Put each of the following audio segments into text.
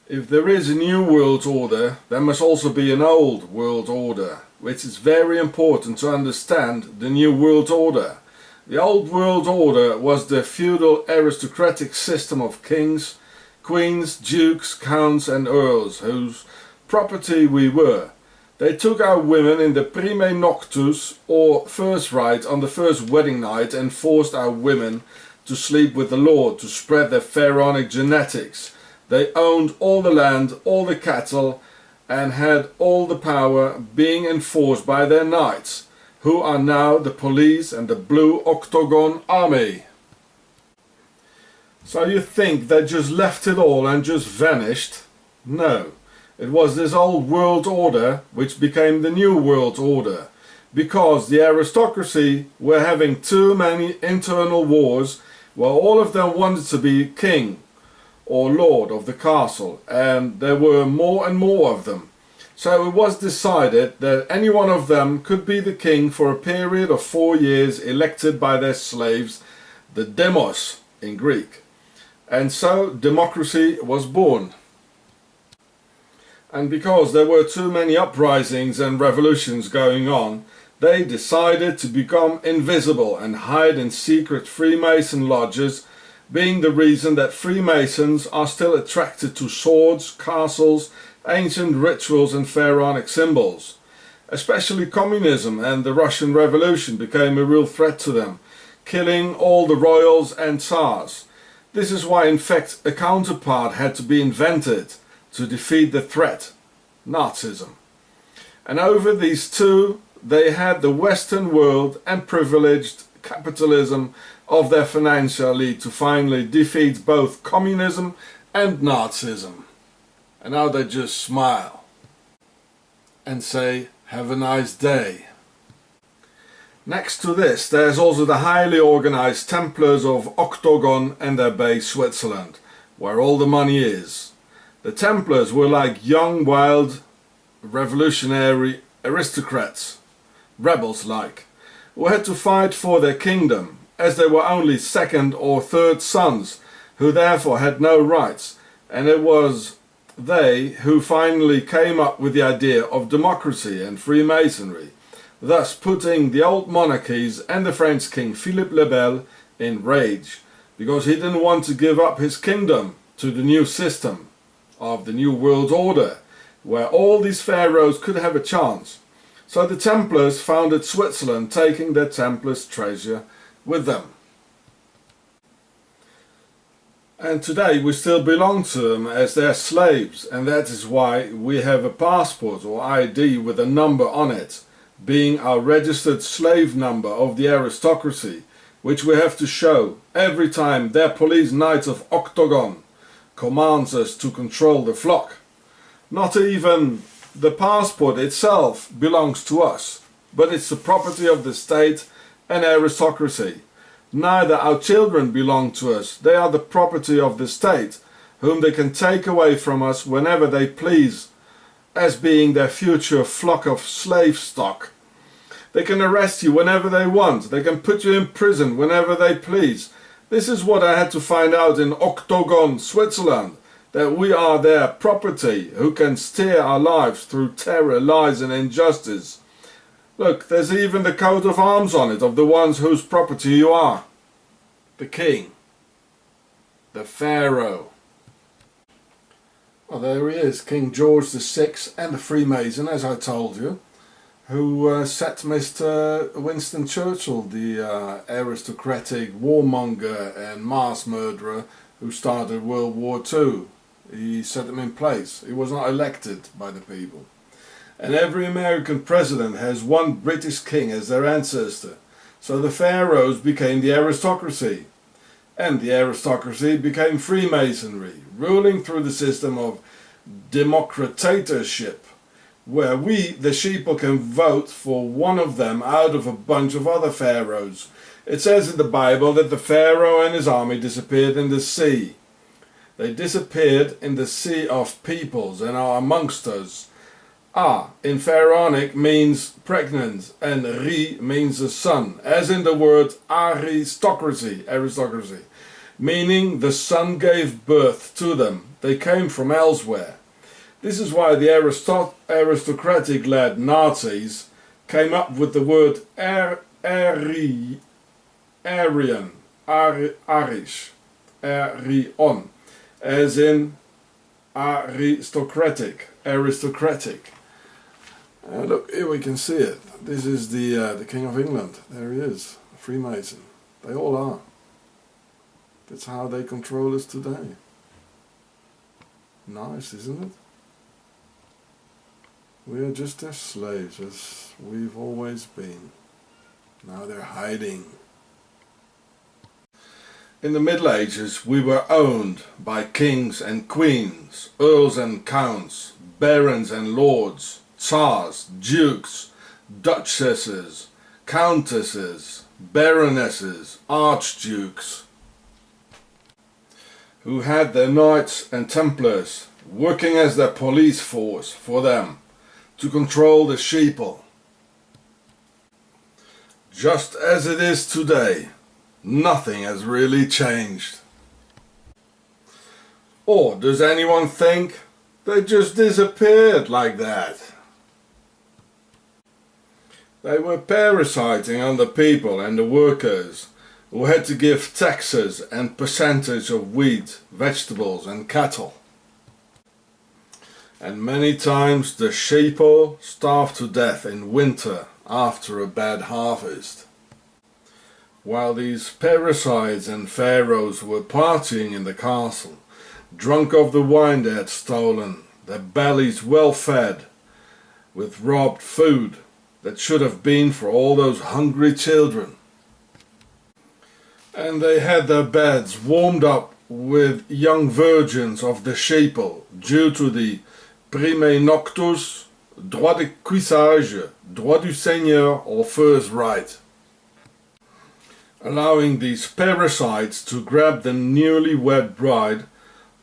If there is a new world order, there must also be an old world order, which is very important to understand the new world order. The old world order was the feudal aristocratic system of kings, queens, dukes, counts and earls, whose property we were. They took our women in the prime noctus, or first rite on the first wedding night, and forced our women to sleep with the Lord to spread their pharaonic genetics. They owned all the land, all the cattle, and had all the power, being enforced by their knights, who are now the police and the Blue Octagon Army. So you think they just left it all and just vanished? No. It was this old world order which became the new world order, because the aristocracy were having too many internal wars, where all of them wanted to be king or lord of the castle, and there were more and more of them. So it was decided that any one of them could be the king for a period of 4 years, elected by their slaves, the demos in Greek. And so democracy was born. And because there were too many uprisings and revolutions going on, they decided to become invisible and hide in secret Freemason lodges, being the reason that Freemasons are still attracted to swords, castles, ancient rituals and pharaonic symbols. Especially communism and the Russian Revolution became a real threat to them, killing all the royals and tsars. This is why in fact a counterpart had to be invented to defeat the threat, Nazism. And over these two they had the Western world and privileged capitalism of their financial elite to finally defeat both communism and Nazism. And now they just smile and say, have a nice day. Next to this, there's also the highly organized Templars of Octagon and their base Switzerland, where all the money is. The Templars were like young, wild, revolutionary aristocrats, rebels like, who had to fight for their kingdom, as they were only second or third sons, who therefore had no rights, and it was they who finally came up with the idea of democracy and Freemasonry, thus putting the old monarchies and the French king Philippe le Bel in rage, because he didn't want to give up his kingdom to the new system of the new world order, where all these pharaohs could have a chance. So the Templars founded Switzerland, taking their Templars' treasure with them. And today we still belong to them as their slaves, and that is why we have a passport or ID with a number on it, being our registered slave number of the aristocracy, which we have to show every time their police knight of Octagon commands us to control the flock. Not even the passport itself belongs to us, but it's the property of the state and aristocracy. Neither our children belong to us, they are the property of the state, whom they can take away from us whenever they please, as being their future flock of slave stock. They can arrest you whenever they want, they can put you in prison whenever they please. This is what I had to find out in Octagon, Switzerland, that we are their property, who can steer our lives through terror, lies and injustice. Look, there's even the coat of arms on it of the ones whose property you are. The king. The pharaoh. Well, there he is, King George VI and a Freemason, as I told you, who set Mr. Winston Churchill, the aristocratic warmonger and mass murderer who started World War II. He set him in place. He was not elected by the people. And every American president has one British king as their ancestor. So the pharaohs became the aristocracy. And the aristocracy became Freemasonry, ruling through the system of democratorship, where we, the sheeple, can vote for one of them out of a bunch of other pharaohs. It says in the Bible that the pharaoh and his army disappeared in the sea. They disappeared in the sea of peoples and are amongst us. In Pharaonic means pregnant, and Ri means a son, as in the word aristocracy. meaning the sun gave birth to them. They came from elsewhere. This is why the aristocratic-led Nazis came up with the word Aryan, Arish, Arion, as in aristocratic. Look, here we can see it. This is the King of England. There he is, a Freemason. They all are. That's how they control us today. Nice, isn't it? We are just their slaves, as we've always been. Now they're hiding. In the Middle Ages, we were owned by kings and queens, earls and counts, barons and lords, tsars, dukes, duchesses, countesses, baronesses, archdukes, who had their knights and templars working as their police force for them to control the sheeple. Just as it is today, nothing has really changed. Or does anyone think they just disappeared like that? They were parasiting on the people and the workers, who had to give taxes and percentage of wheat, vegetables and cattle. And many times the sheeple starved to death in winter after a bad harvest. While these parasites and pharaohs were partying in the castle, drunk of the wine they had stolen, their bellies well fed, with robbed food that should have been for all those hungry children. And they had their beds warmed up with young virgins of the sheeple due to the prime noctus, droit de cuissage, droit du seigneur or first right, allowing these parasites to grab the newly wed bride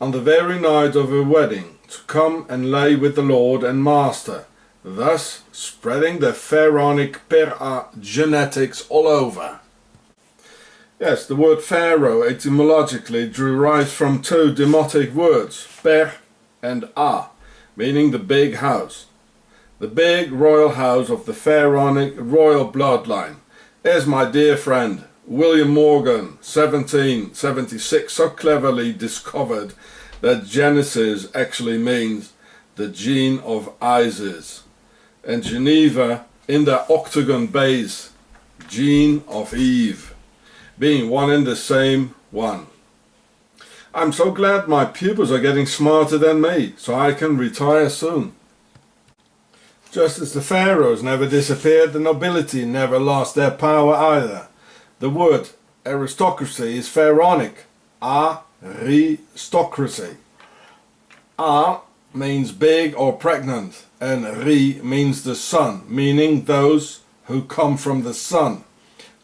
on the very night of her wedding to come and lay with the Lord and Master, thus spreading their pharaonic genetics all over. Yes, the word pharaoh etymologically derives from two demotic words, per and a, meaning the big house. The big royal house of the pharaonic royal bloodline, as my dear friend William Morgan, 1776, so cleverly discovered that Genesis actually means the gene of Isis, and Geneva in the octagon base, gene of Eve, being one and the same one. I'm so glad my pupils are getting smarter than me, so I can retire soon. Just as the pharaohs never disappeared, the nobility never lost their power either. The word aristocracy is pharaonic, aristocracy. A means big or pregnant, and ri means the sun, meaning those who come from the sun.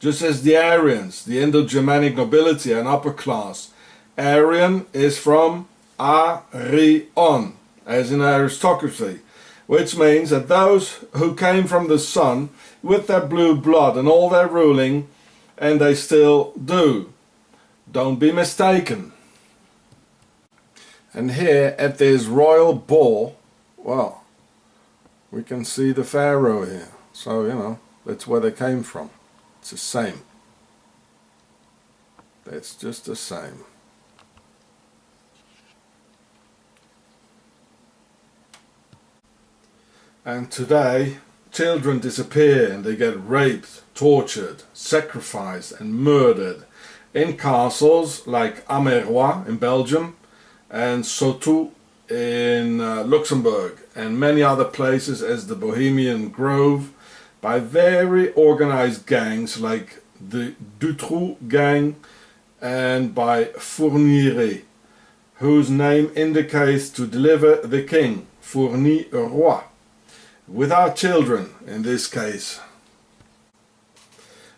Just as the Aryans, the Indo-Germanic nobility and upper class, Aryan is from Arion, as in aristocracy, which means that those who came from the sun with their blue blood and all their ruling, and they still do. Don't be mistaken. And here at this royal ball, well, we can see the pharaoh here. So, you know, that's where they came from. It's the same. That's just the same. And today, children disappear and they get raped, tortured, sacrificed and murdered in castles like Amérois in Belgium and Sautou in Luxembourg and many other places as the Bohemian Grove by very organized gangs like the Dutroux gang and by Fourniret, whose name indicates to deliver the king, fournir roi, without children in this case.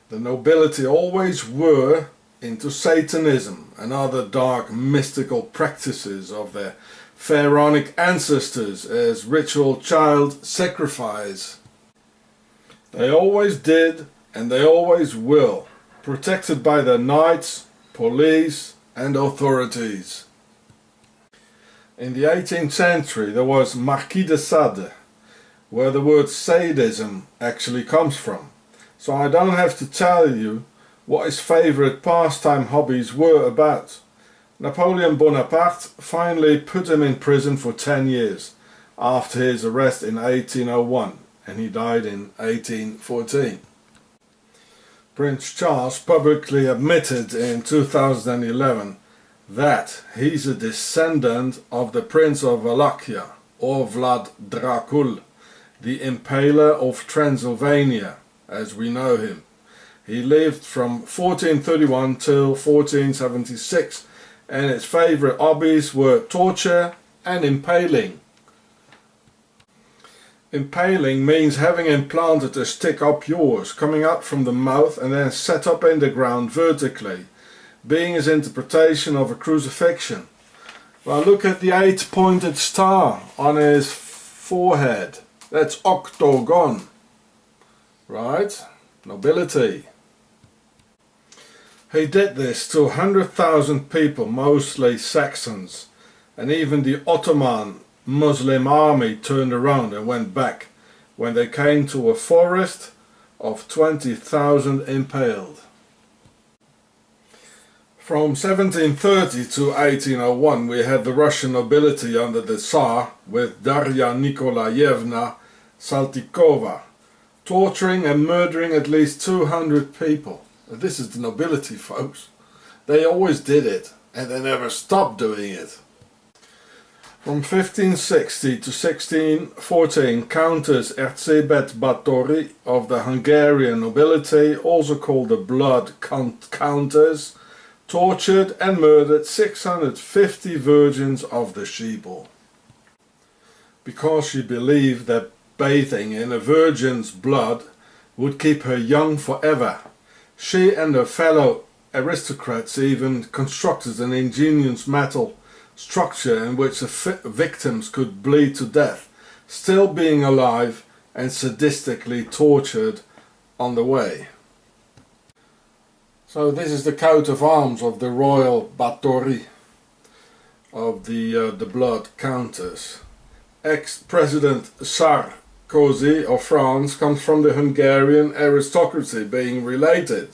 The nobility always were into Satanism and other dark mystical practices of their pharaonic ancestors as ritual child sacrifice. They always did and they always will, protected by their knights, police, and authorities. In the 18th century there was Marquis de Sade, where the word sadism actually comes from. So I don't have to tell you what his favourite pastime hobbies were about. Napoleon Bonaparte finally put him in prison for 10 years after his arrest in 1801, and he died in 1814. Prince Charles publicly admitted in 2011 that he's a descendant of the Prince of Wallachia, or Vlad Dracul, the Impaler of Transylvania, as we know him. He lived from 1431 till 1476, and his favourite hobbies were torture and impaling. Impaling means having implanted a stick up yours, coming out from the mouth and then set up in the ground vertically, being his interpretation of a crucifixion. Well, look at the 8-pointed star on his forehead. That's octagon, right? Nobility. He did this to 100,000 people, mostly Saxons, and even the Ottoman Muslim army turned around and went back when they came to a forest of 20,000 impaled. From 1730 to 1801 we had the Russian nobility under the Tsar with Darya Nikolaevna Saltykova, torturing and murdering at least 200 people. This is the nobility, folks. They always did it, and they never stopped doing it. From 1560 to 1614, Countess Erzsébet Báthory of the Hungarian nobility, also called the Blood Countess, tortured and murdered 650 virgins of the Sheeple, because she believed that bathing in a virgin's blood would keep her young forever. She and her fellow aristocrats even constructed an ingenious metal structure in which the victims could bleed to death, still being alive and sadistically tortured on the way. So this is the coat of arms of the royal Báthory, of the Blood Countess. Ex-President Sarkozy of France comes from the Hungarian aristocracy, being related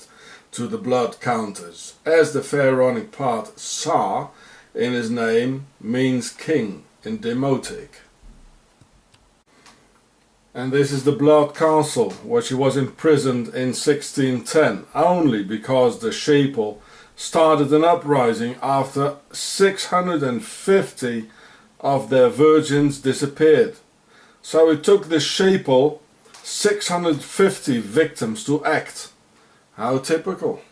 to the Blood Countess, as the pharaonic part Tsar in his name means king in Demotic. And this is the Blood Castle, where she was imprisoned in 1610, only because the Sheeple started an uprising after 650 of their virgins disappeared. So it took the Sheeple 650 victims to act. How typical.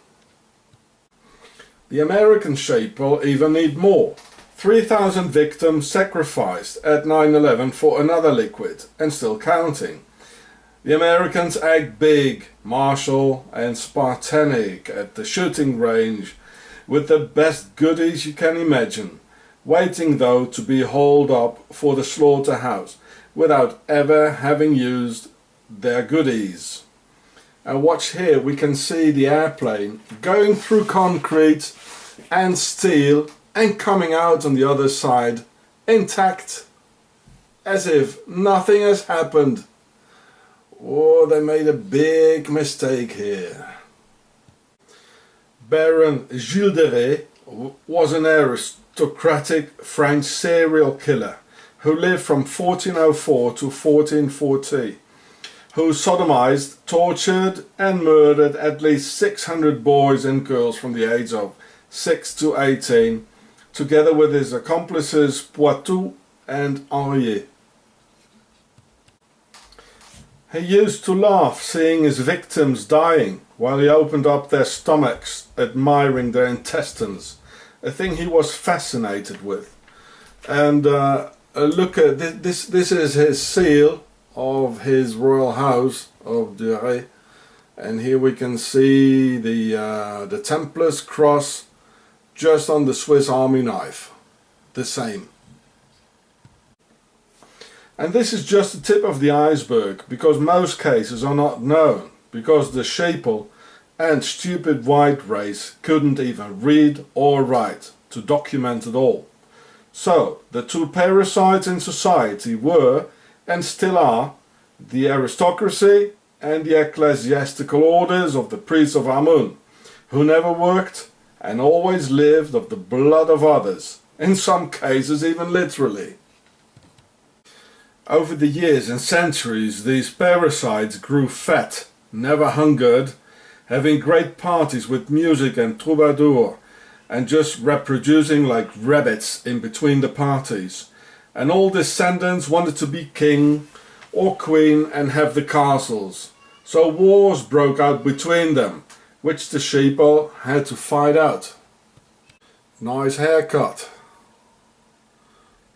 The American Sheeple even need more. 3,000 victims sacrificed at 9/11 for another liquid, and still counting. The Americans act big, martial and Spartanic at the shooting range with the best goodies you can imagine, waiting though to be hauled up for the slaughterhouse without ever having used their goodies. And watch here, we can see the airplane going through concrete and steel and coming out on the other side intact, as if nothing has happened. Oh, they made a big mistake here. Baron Gilles de Rais was an aristocratic French serial killer who lived from 1404 to 1440, who sodomized, tortured and murdered at least 600 boys and girls from the age of 6 to 18, together with his accomplices Poitou and Henriet. He used to laugh seeing his victims dying while he opened up their stomachs, admiring their intestines, a thing he was fascinated with. And look at this. This is his seal of his royal house of de Rais, and here we can see the Templars cross just on the Swiss Army knife, the same. And this is just the tip of the iceberg, because most cases are not known, because the Sheeple and stupid white race couldn't even read or write to document it all. So the two parasites in society were, and still are, the aristocracy and the ecclesiastical orders of the priests of Amun, who never worked and always lived of the blood of others, in some cases even literally. Over the years and centuries, these parasites grew fat, never hungered, having great parties with music and troubadour, and just reproducing like rabbits in between the parties. And all descendants wanted to be king or queen and have the castles. So wars broke out between them, which the sheeple had to fight out. Nice haircut.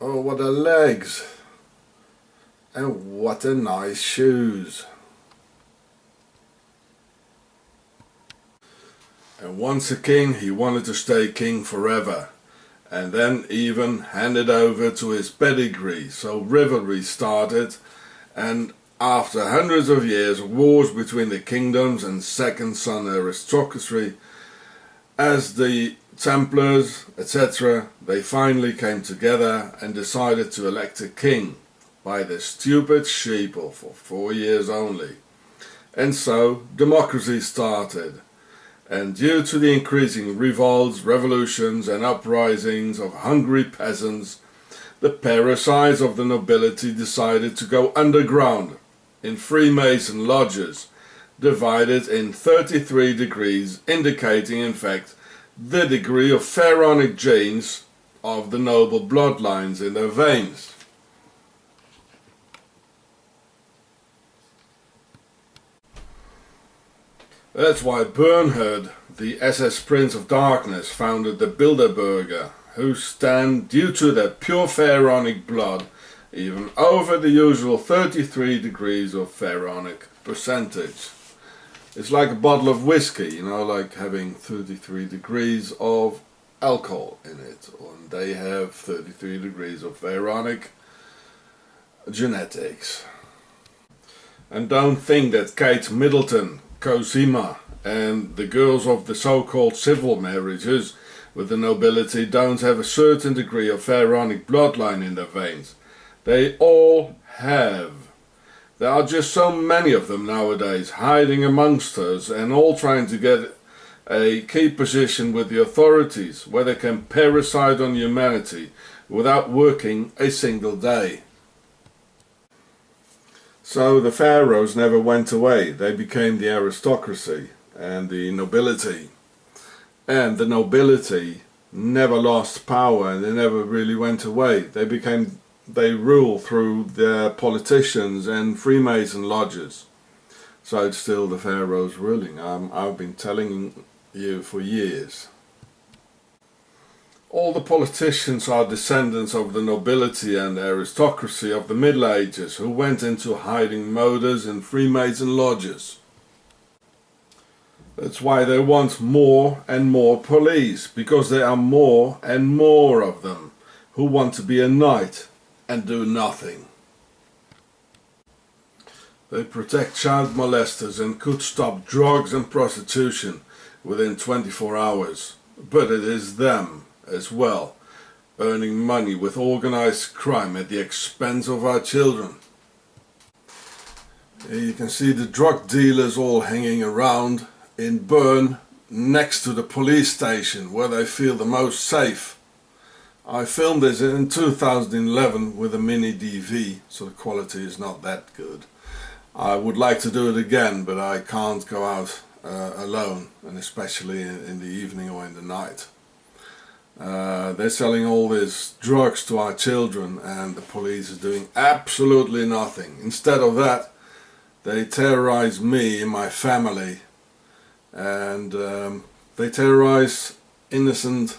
Oh, what a legs. And what a nice shoes. And once a king, he wanted to stay king forever, and then even handed over to his pedigree. So rivalry started, and after hundreds of years, wars between the kingdoms and second son aristocracy, as the Templars, etc., they finally came together and decided to elect a king by the stupid sheeple for 4 years only. And so democracy started. And due to the increasing revolts, revolutions and uprisings of hungry peasants, the parasites of the nobility decided to go underground in Freemason lodges, divided in 33 degrees, indicating in fact the degree of pharaonic genes of the noble bloodlines in their veins. That's why Bernhard, the SS Prince of Darkness, founded the Bilderberger, who stand, due to their pure pharaonic blood, even over the usual 33 degrees of pharaonic percentage. It's like a bottle of whiskey, you know, like having 33 degrees of alcohol in it. And they have 33 degrees of pharaonic genetics. And don't think that Kate Middleton, Cosima and the girls of the so-called civil marriages with the nobility don't have a certain degree of pharaonic bloodline in their veins. They all have. There are just so many of them nowadays hiding amongst us and all trying to get a key position with the authorities where they can parasite on humanity without working a single day. So the pharaohs never went away. They became the aristocracy and the nobility. And the nobility never lost power and they never really went away. They rule through their politicians and Freemason lodges. So it's still the pharaohs ruling. I've been telling you for years. All the politicians are descendants of the nobility and aristocracy of the Middle Ages who went into hiding modes in Freemason lodges. That's why they want more and more police, because there are more and more of them who want to be a knight and do nothing. They protect child molesters and could stop drugs and prostitution within 24 hours, but it is them as well, earning money with organized crime at the expense of our children. Here you can see the drug dealers all hanging around in Bern next to the police station where they feel the most safe. I filmed this in 2011 with a mini DV, so the quality is not that good. I would like to do it again, but I can't go out alone, and especially in the evening or in the night. They're selling all these drugs to our children and the police is doing absolutely nothing. Instead of that, they terrorize me and my family, and they terrorize innocent,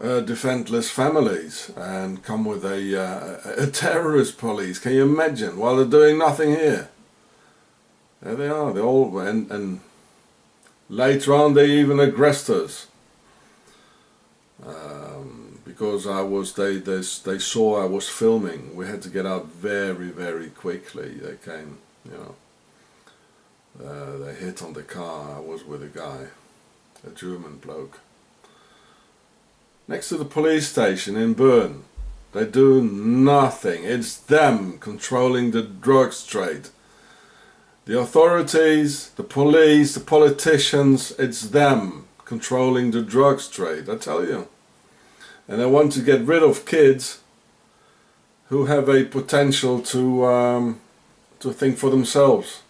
defenseless families and come with a terrorist police. Can you imagine? While they're doing nothing here. There they are, they all, and later on they even aggressed us. Because they saw I was filming. We had to get out very, very quickly. They came, you know. They hit on the car. I was with a guy, a German bloke. Next to the police station in Bern. They do nothing. It's them controlling the drugs trade. The authorities, the police, the politicians, it's them controlling the drugs trade, I tell you. And they want to get rid of kids who have a potential to think for themselves.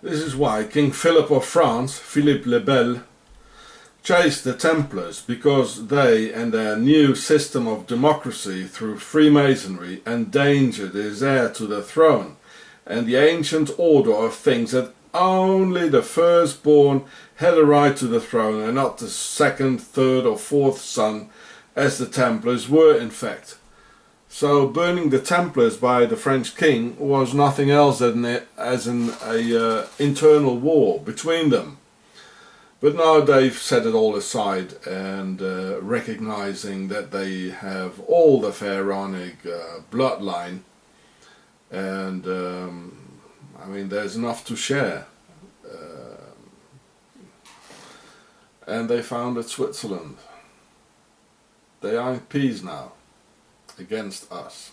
This is why King Philip of France, Philippe le Bel, chased the Templars, because they and their new system of democracy through Freemasonry endangered his heir to the throne and the ancient order of things, that only the firstborn had a right to the throne and not the second, third or fourth son, as the Templars were in fact. So burning the Templars by the French king was nothing else than an internal war between them. But now they've set it all aside and recognizing that they have all the pharaonic bloodline, and I mean there's enough to share. And they founded Switzerland. They are in peace now against us.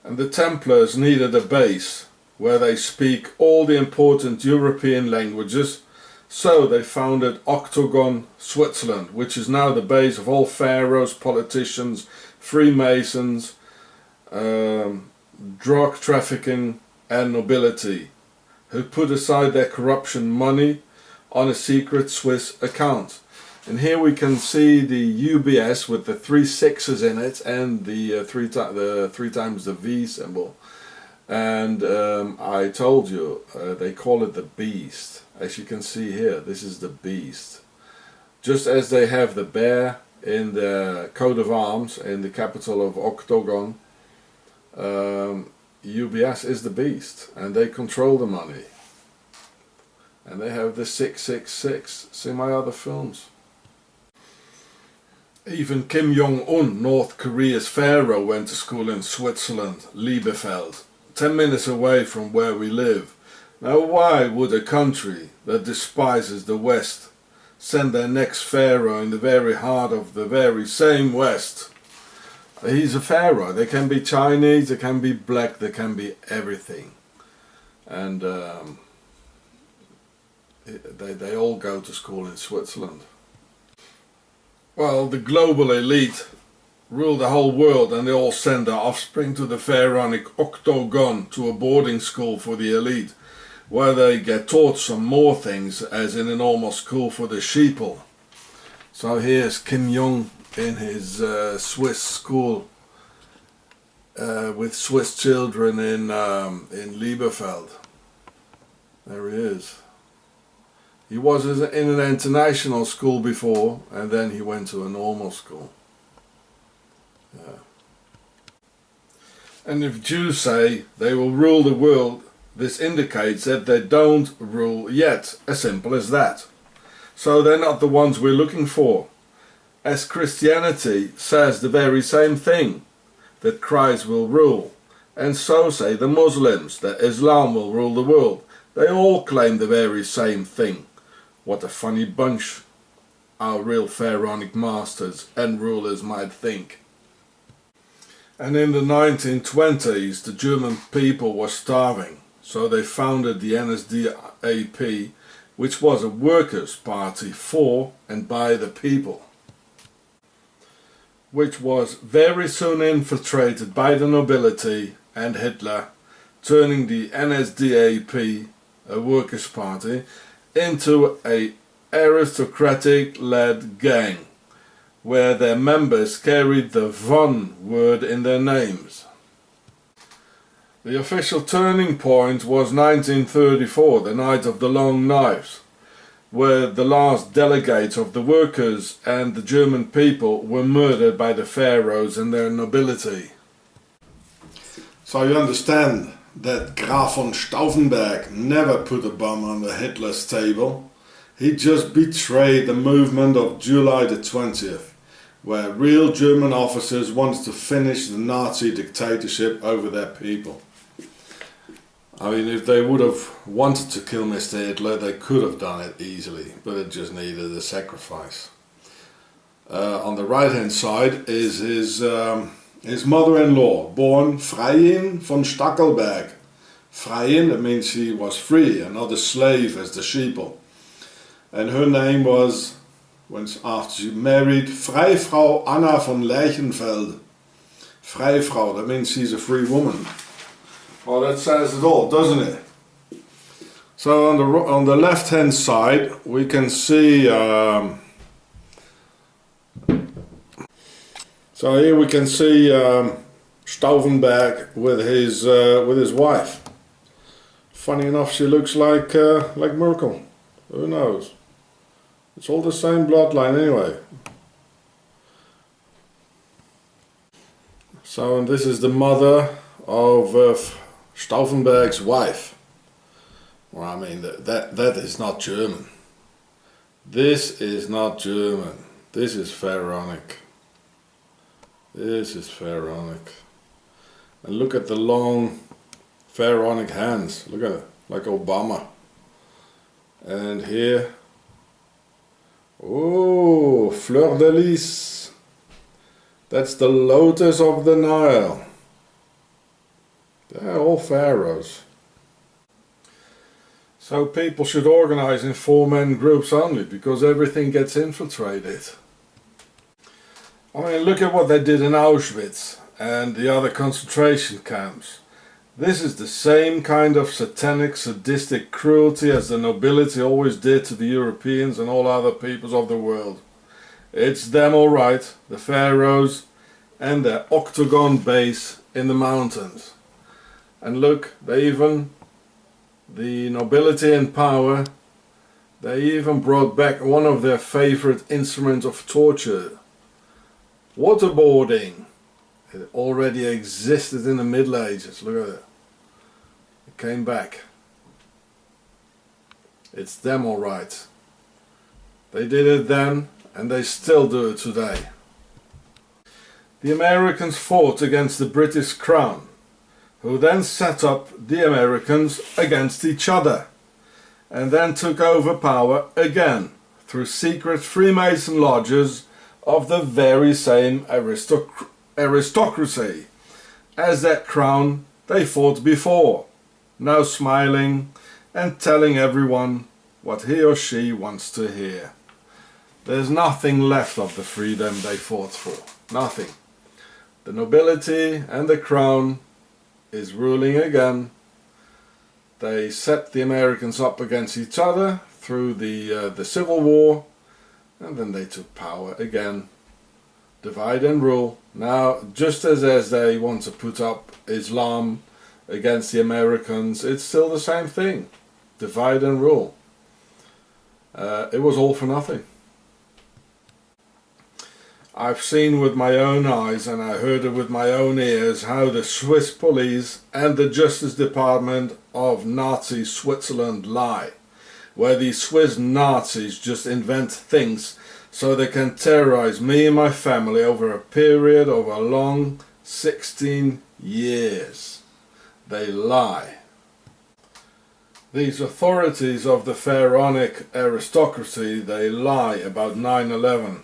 And the Templars needed a base where they speak all the important European languages, so they founded Octagon, Switzerland, which is now the base of all pharaohs, politicians, Freemasons, drug trafficking and nobility, who put aside their corruption money on a secret Swiss account. And here we can see the UBS with the 3 sixes in it and the three times the V symbol. And I told you, they call it the beast. As you can see here, this is the beast. Just as they have the bear in the coat of arms in the capital of Octagon, UBS is the beast, and they control the money. And they have the 666. See my other films. Even Kim Jong-un, North Korea's pharaoh, went to school in Switzerland, Liebefeld, 10 minutes away from where we live. Now why would a country that despises the West send their next pharaoh in the very heart of the very same West? He's a pharaoh. They can be Chinese, they can be black, they can be everything. And they all go to school in Switzerland. Well, the global elite rule the whole world, and they all send their offspring to the pharaonic Octagon, to a boarding school for the elite, where they get taught some more things, as in a normal school for the sheeple. So here's Kim Jong in his Swiss school with Swiss children in Liebefeld. There he is. He was in an international school before, and then he went to a normal school. Yeah. And if Jews say they will rule the world, this indicates that they don't rule yet, as simple as that. So they're not the ones we're looking for. As Christianity says the very same thing, that Christ will rule, and so say the Muslims, that Islam will rule the world. They all claim the very same thing. What a funny bunch our real pharaonic masters and rulers might think. And in the 1920s, the German people were starving, so they founded the NSDAP, which was a workers' party for and by the people, which was very soon infiltrated by the nobility and Hitler, turning the NSDAP, a workers' party, into a aristocratic-led gang, where their members carried the von word in their names. The official turning point was 1934, the night of the Long Knives, where the last delegates of the workers and the German people were murdered by the pharaohs and their nobility. So you understand that Graf von Stauffenberg never put a bomb under Hitler's table. He just betrayed the movement of July the 20th, where real German officers wanted to finish the Nazi dictatorship over their people. I mean, if they would have wanted to kill Mr. Hitler, they could have done it easily, but it just needed a sacrifice. On the right hand side is his mother-in-law, born Freiin von Stackelberg. Freiin, that means she was free and not a slave as the sheeple. And her name was, after she married, Freifrau Anna von Lerchenfeld. Freifrau, that means she's a free woman. Well, that says it all, doesn't it? So on the left hand side we can see so here we can see Stauffenberg with his wife. Funny enough, she looks like Merkel. Who knows? It's all the same bloodline anyway. So, and this is the mother of Stauffenberg's wife. Well, I mean, that is not German. This is not German. This is Pharaonic. This is Pharaonic. And look at the long Pharaonic hands. Look at it, like Obama. And here, oh, fleur de lis. That's the lotus of the Nile. They're all pharaohs. So people should organize in 4-man groups only, because everything gets infiltrated. I mean, look at what they did in Auschwitz and the other concentration camps. This is the same kind of satanic, sadistic cruelty as the nobility always did to the Europeans and all other peoples of the world. It's them all right, the pharaohs and their octagon base in the mountains. And look, the nobility and power, they even brought back one of their favorite instruments of torture. Waterboarding. It already existed in the Middle Ages. Look at it. It came back. It's them all right. They did it then and they still do it today. The Americans fought against the British Crown, who then set up the Americans against each other and then took over power again through secret Freemason lodges of the very same aristocracy as that crown they fought before, now smiling and telling everyone what he or she wants to hear. There's nothing left of the freedom they fought for. Nothing. The nobility and the crown is ruling again. They set the Americans up against each other through the Civil War, and then they took power again. Divide and rule. Now, just as they want to put up Islam against the Americans, it's still the same thing. Divide and rule. It was all for nothing. I've seen with my own eyes and I heard it with my own ears how the Swiss police and the Justice Department of Nazi Switzerland lie, where these Swiss Nazis just invent things so they can terrorize me and my family over a period of a long 16 years. They lie. These authorities of the pharaonic aristocracy, they lie about 9/11.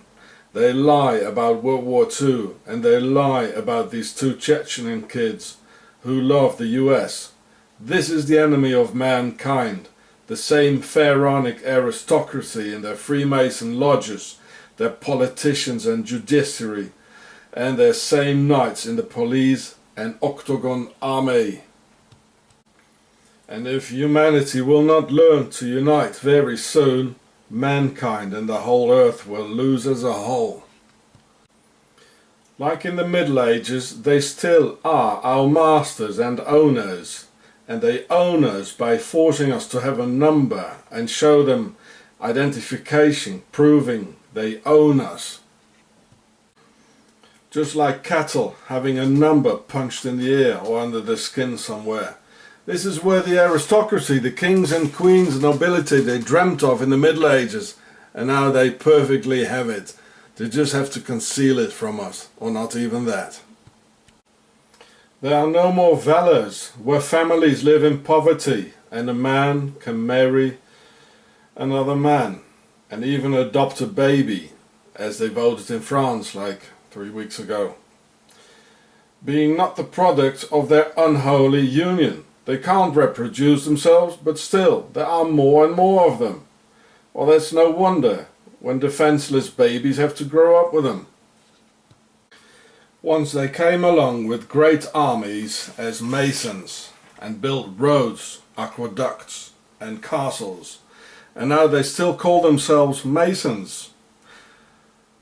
They lie about World War II, and they lie about these 2 Chechen kids who love the US. This is the enemy of mankind, the same pharaonic aristocracy and their Freemason lodges, their politicians and judiciary, and their same knights in the police and octagon army. And if humanity will not learn to unite very soon, mankind and the whole earth will lose as a whole. Like in the Middle Ages, they still are our masters and owners, and they own us by forcing us to have a number and show them identification proving they own us. Just like cattle having a number punched in the ear or under the skin somewhere. This is where the aristocracy, the kings and queens, nobility they dreamt of in the Middle Ages, and now they perfectly have it. They just have to conceal it from us, or not even that. There are no more valors where families live in poverty and a man can marry another man and even adopt a baby, as they voted in France like 3 weeks ago, being not the product of their unholy union. They can't reproduce themselves, but still there are more and more of them. Well, that's no wonder when defenseless babies have to grow up with them. Once they came along with great armies as masons and built roads, aqueducts and castles, and now they still call themselves masons,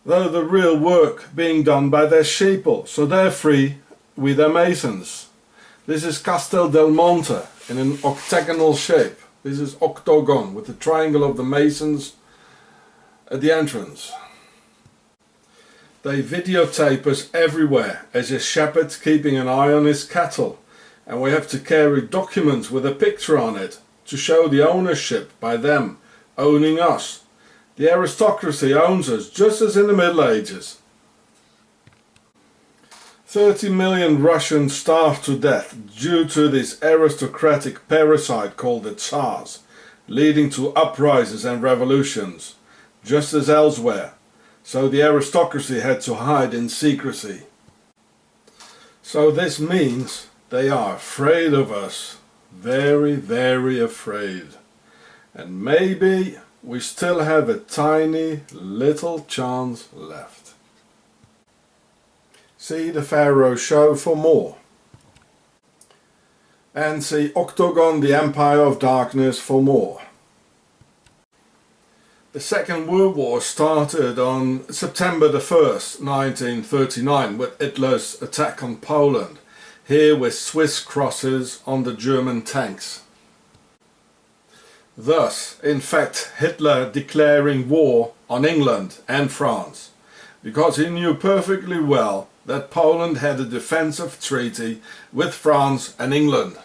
though the real work being done by their sheeple, so they're free, we the masons. This is Castel del Monte in an octagonal shape. This is octagon with the triangle of the masons at the entrance. They videotape us everywhere as a shepherd keeping an eye on his cattle, and we have to carry documents with a picture on it to show the ownership by them owning us. The aristocracy owns us just as in the Middle Ages. 30 million Russians starved to death due to this aristocratic parasite called the Tsars, leading to uprisings and revolutions, just as elsewhere. So the aristocracy had to hide in secrecy. So this means they are afraid of us, very, very afraid. And maybe we still have a tiny little chance left. See the Pharaoh show for more. And see Octagon, the Empire of Darkness for more. The Second World War started on September the 1st, 1939, with Hitler's attack on Poland, here with Swiss crosses on the German tanks. Thus, in fact, Hitler declaring war on England and France, because he knew perfectly well that Poland had a defensive treaty with France and England.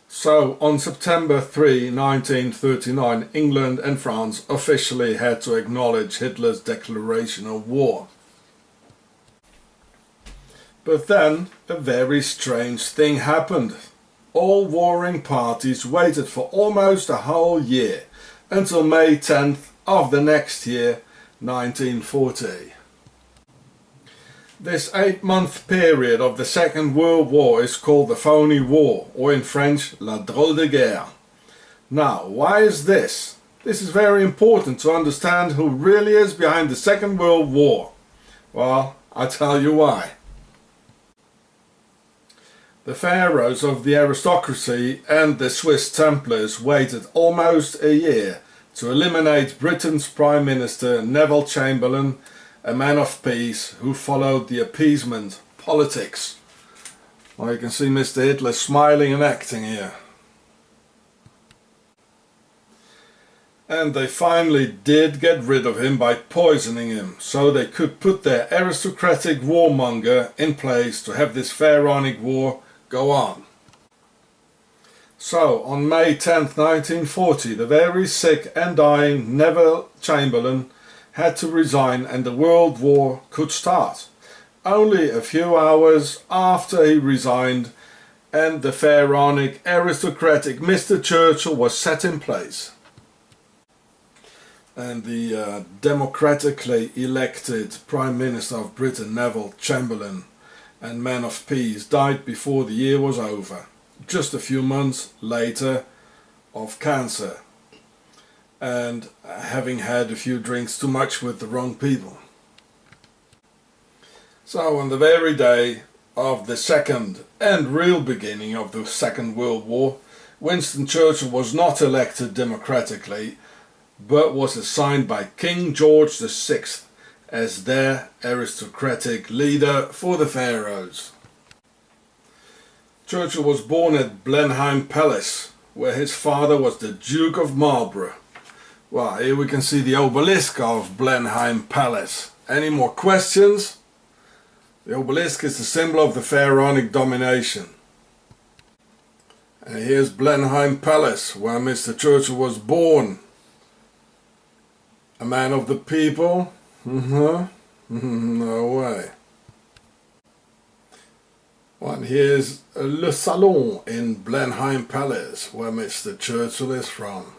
So, on September 3, 1939, England and France officially had to acknowledge Hitler's declaration of war. But then, a very strange thing happened. All warring parties waited for almost a whole year, until May 10th of the next year, 1940. This 8-month period of the Second World War is called the Phony War, or in French, La Drôle de Guerre. Now, why is this? This is very important to understand who really is behind the Second World War. Well, I'll tell you why. The pharaohs of the aristocracy and the Swiss Templars waited almost a year to eliminate Britain's Prime Minister Neville Chamberlain, a man of peace who followed the appeasement politics. Well, you can see Mr. Hitler smiling and acting here. And they finally did get rid of him by poisoning him, so they could put their aristocratic warmonger in place to have this pharaonic war go on. So, on May 10th, 1940, the very sick and dying Neville Chamberlain had to resign and the World War could start. Only a few hours after he resigned and the pharaonic aristocratic Mr. Churchill was set in place. And the democratically elected Prime Minister of Britain, Neville Chamberlain, and man of peace, died before the year was over, just a few months later, of cancer, and having had a few drinks too much with the wrong people. So on the very day of the second and real beginning of the Second World War, Winston Churchill was not elected democratically, but was assigned by King George VI as their aristocratic leader for the pharaohs. Churchill was born at Blenheim Palace, where his father was the Duke of Marlborough. Well, here we can see the obelisk of Blenheim Palace. Any more questions? The obelisk is the symbol of the pharaonic domination. And here's Blenheim Palace, where Mr. Churchill was born. A man of the people? No way. And here's Le Salon in Blenheim Palace, where Mr. Churchill is from.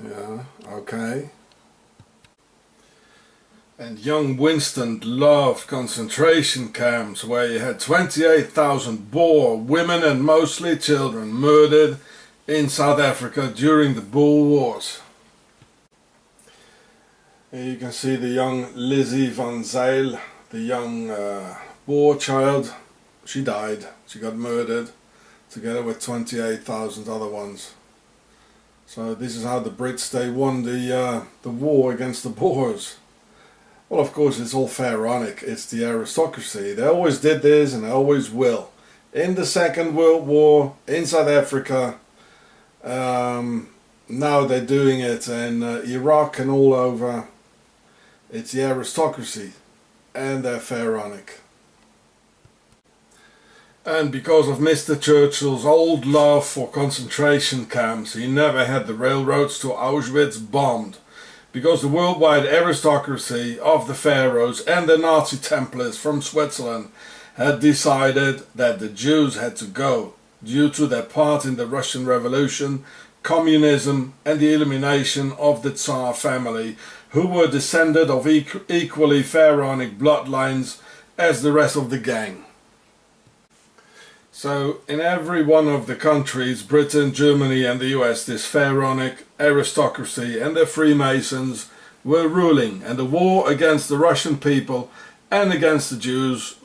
Yeah, okay. And young Winston loved concentration camps where you had 28,000 Boer women and mostly children murdered in South Africa during the Boer Wars. Here you can see the young Lizzie van Zyl, the young Boer child. She died. She got murdered together with 28,000 other ones. So this is how the Brits, they won the war against the Boers. Well, of course, it's all pharaonic. It's the aristocracy. They always did this and they always will. In the Second World War, in South Africa, now they're doing it in Iraq and all over. It's the aristocracy and they're pharaonic. And because of Mr. Churchill's old love for concentration camps, he never had the railroads to Auschwitz bombed. Because the worldwide aristocracy of the pharaohs and the Nazi Templars from Switzerland had decided that the Jews had to go due to their part in the Russian Revolution, communism and the elimination of the Tsar family, who were descended of equally pharaonic bloodlines as the rest of the gang. So in every one of the countries, Britain, Germany and the US, this pharaonic aristocracy and the Freemasons were ruling, and the war against the Russian people and against the Jews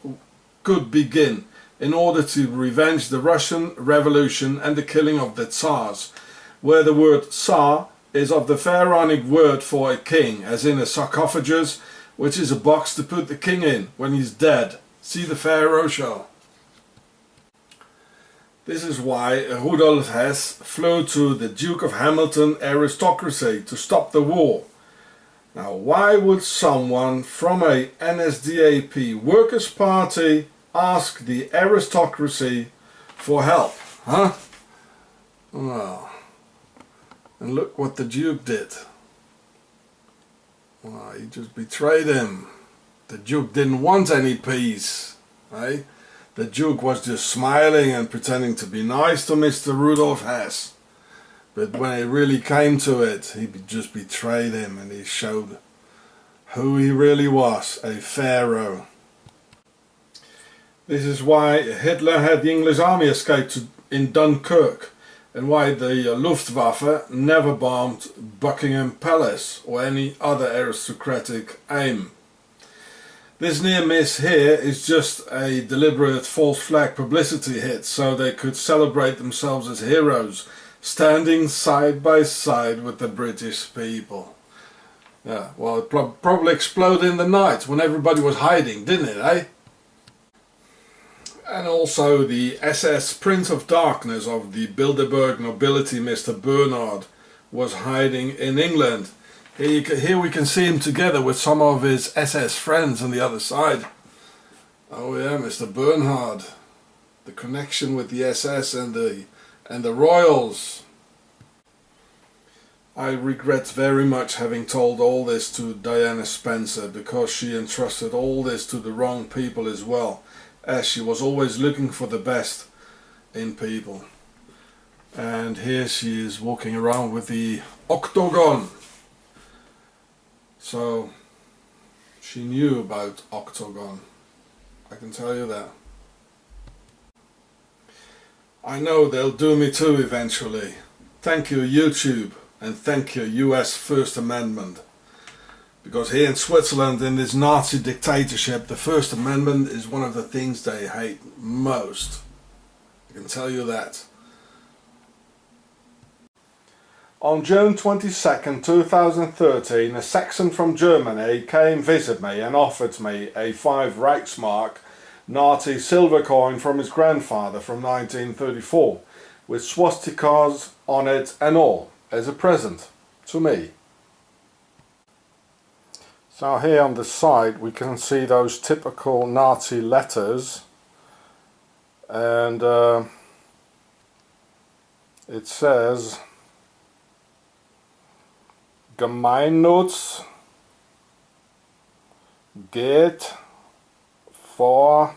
could begin in order to revenge the Russian Revolution and the killing of the Tsars, where the word Tsar is of the pharaonic word for a king, as in a sarcophagus, which is a box to put the king in when he's dead. See the Pharaoh show. This is why Rudolf Hess flew to the Duke of Hamilton aristocracy to stop the war. Now, why would someone from a NSDAP Workers' Party ask the aristocracy for help? Huh? Well, and look what the Duke did. Well, he just betrayed him. The Duke didn't want any peace, eh? The Duke was just smiling and pretending to be nice to Mr. Rudolf Hess. But when it really came to it, he just betrayed him and he showed who he really was, a pharaoh. This is why Hitler had the English army escape in Dunkirk, and why the Luftwaffe never bombed Buckingham Palace or any other aristocratic aim. This near miss here is just a deliberate false flag publicity hit so they could celebrate themselves as heroes, standing side by side with the British people. Yeah, well, it probably exploded in the night when everybody was hiding, didn't it, eh? And also the SS Prince of Darkness of the Bilderberg nobility, Mr. Bernhard, was hiding in England. Here we can see him together with some of his SS friends on the other side. Oh yeah, Mr. Bernhard. The connection with the SS and the royals. I regret very much having told all this to Diana Spencer, because she entrusted all this to the wrong people as well, as she was always looking for the best in people. And here she is walking around with the octagon. So she knew about octagon, I can tell you that. I know they'll do me too eventually. Thank you YouTube, and thank you US First Amendment. Because here in Switzerland, in this Nazi dictatorship, the First Amendment is one of the things they hate most. I can tell you that. On June 22nd, 2013, a Saxon from Germany came visit me and offered me a 5 Reichsmark Nazi silver coin from his grandfather from 1934, with swastikas on it and all, as a present to me. So here on the side we can see those typical Nazi letters, and it says Gemeinnutz geht vor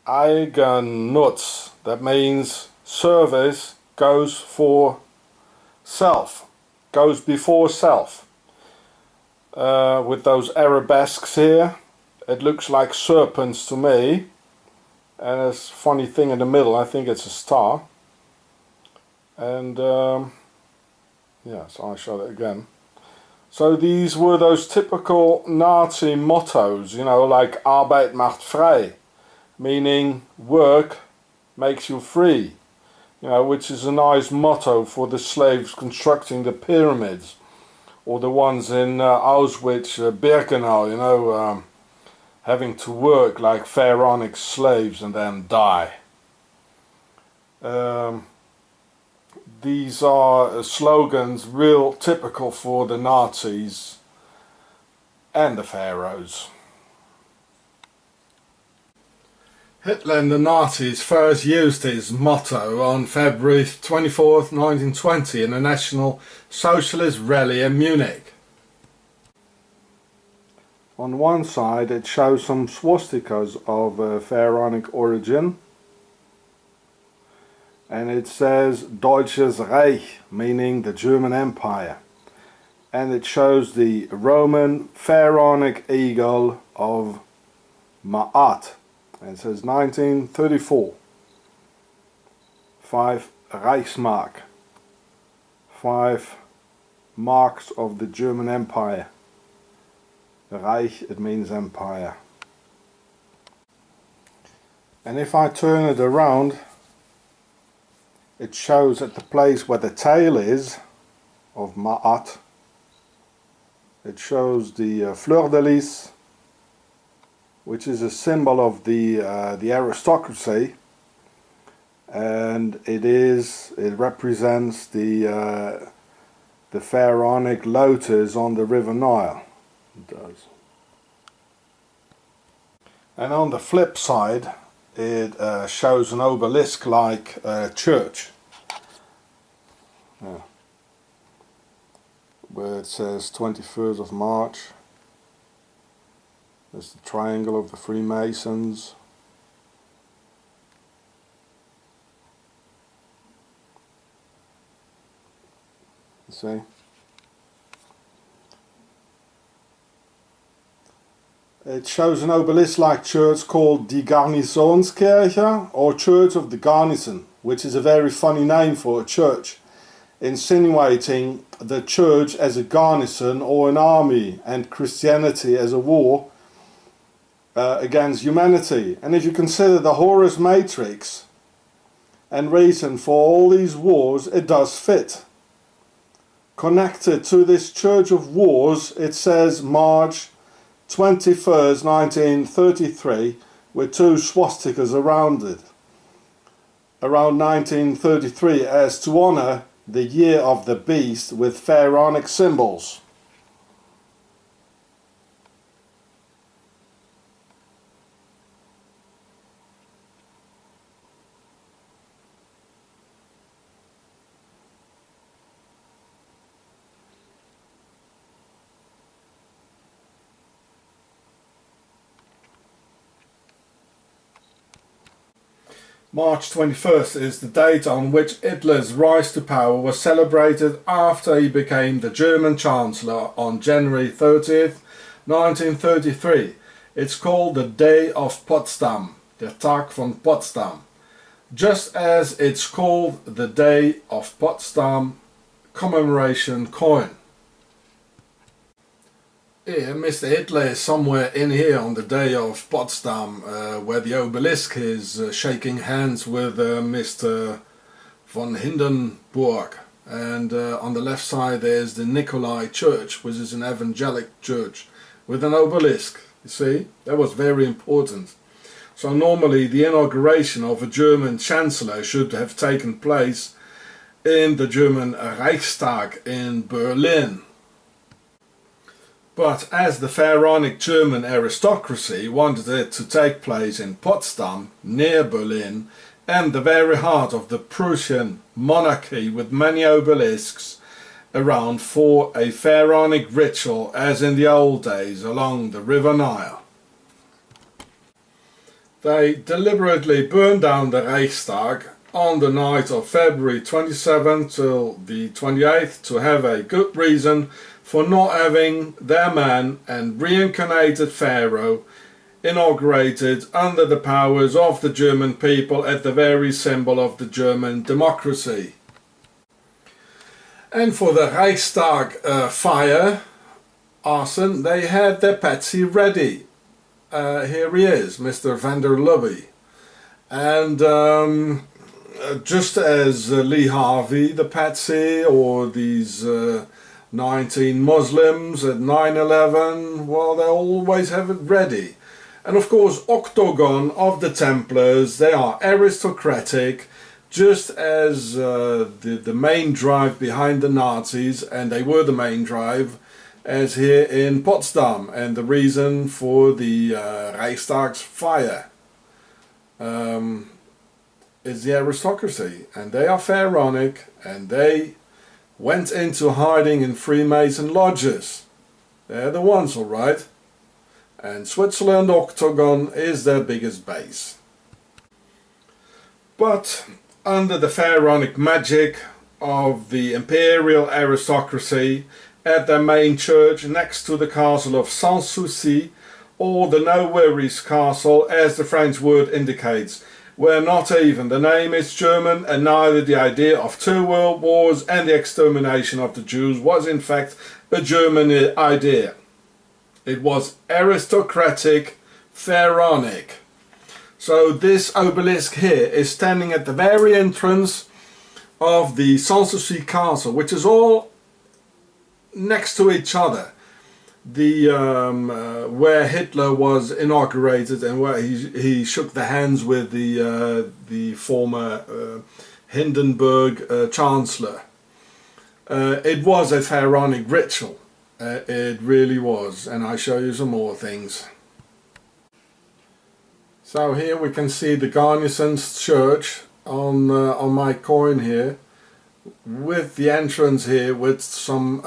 Eigennutz. That means service goes for self, goes before self. With those arabesques here, it looks like serpents to me, and there's a funny thing in the middle. I think it's a star. And yeah, so I'll show that again. So these were those typical Nazi mottos, you know, like Arbeit macht frei, meaning work makes you free, you know, which is a nice motto for the slaves constructing the pyramids, or the ones in Auschwitz, Birkenau, you know, having to work like pharaonic slaves and then die. These are slogans real typical for the Nazis and the pharaohs. Hitler and the Nazis first used his motto on February 24th, 1920 in a National Socialist rally in Munich. On one side it shows some swastikas of pharaonic origin, and it says Deutsches Reich, meaning the German Empire, and it shows the Roman pharaonic eagle of Ma'at, and it says 1934, 5 Reichsmark, 5 marks of the German Empire. Reich, it means empire. And if I turn it around, it shows at the place where the tail is of Ma'at, it shows the fleur-de-lis, which is a symbol of the aristocracy, and it represents the pharaonic lotus on the River Nile. It does. And on the flip side, it shows an obelisk like a church, where it says 21st of March. There's the triangle of the Freemasons. You see? It shows an obelisk-like church called Die Garnisonskirche, or Church of the Garnison, which is a very funny name for a church, insinuating the church as a garrison or an army, and Christianity as a war against humanity. And if you consider the Horus Matrix and reason for all these wars, it does fit. Connected to this Church of Wars, it says March 21st, 1933, with 2 swastikas around it. Around 1933, as to honor the year of the beast with pharaonic symbols. March 21st is the date on which Hitler's rise to power was celebrated after he became the German Chancellor on January 30th, 1933. It's called the Day of Potsdam, der Tag von Potsdam, just as it's called the Day of Potsdam commemoration coin. Yeah, Mr. Hitler is somewhere in here on the Day of Potsdam, where the obelisk is shaking hands with Mr. von Hindenburg, and on the left side there's the Nikolai Church, which is an evangelic church with an obelisk. You see, that was very important. So normally the inauguration of a German Chancellor should have taken place in the German Reichstag in Berlin. But as the pharaonic German aristocracy wanted it to take place in Potsdam, near Berlin, and the very heart of the Prussian monarchy, with many obelisks around for a pharaonic ritual as in the old days along the River Nile. They deliberately burned down the Reichstag on the night of February 27th till the 28th to have a good reason for not having their man and reincarnated Pharaoh inaugurated under the powers of the German people at the very symbol of the German democracy. And for the Reichstag fire arson, they had their patsy ready. Here he is, Mr. van der Lubbe. And just as Lee Harvey, the patsy, or these 19 Muslims at 9/11, well, they always have it ready. And of course, Octagon of the Templars, they are aristocratic, just as the main drive behind the Nazis, and they were the main drive, as here in Potsdam, and the reason for the Reichstag's fire is the aristocracy, and they are Pharaonic, and they went into hiding in Freemason lodges. They're the ones, all right. And Switzerland Octagon is their biggest base. But under the pharaonic magic of the imperial aristocracy at their main church next to the castle of Sans Souci, or the No Worries Castle as the French word indicates, where not even the name is German and neither the idea of 2 world wars and the extermination of the Jews was in fact a German idea. It was aristocratic, pharaonic. So this obelisk here is standing at the very entrance of the Sanssouci castle, which is all next to each other. The where Hitler was inaugurated and where he shook the hands with the former Hindenburg Chancellor. It was a pharaonic ritual. It really was, and I'll show you some more things. So here we can see the Garnison's church on my coin here, with the entrance here with some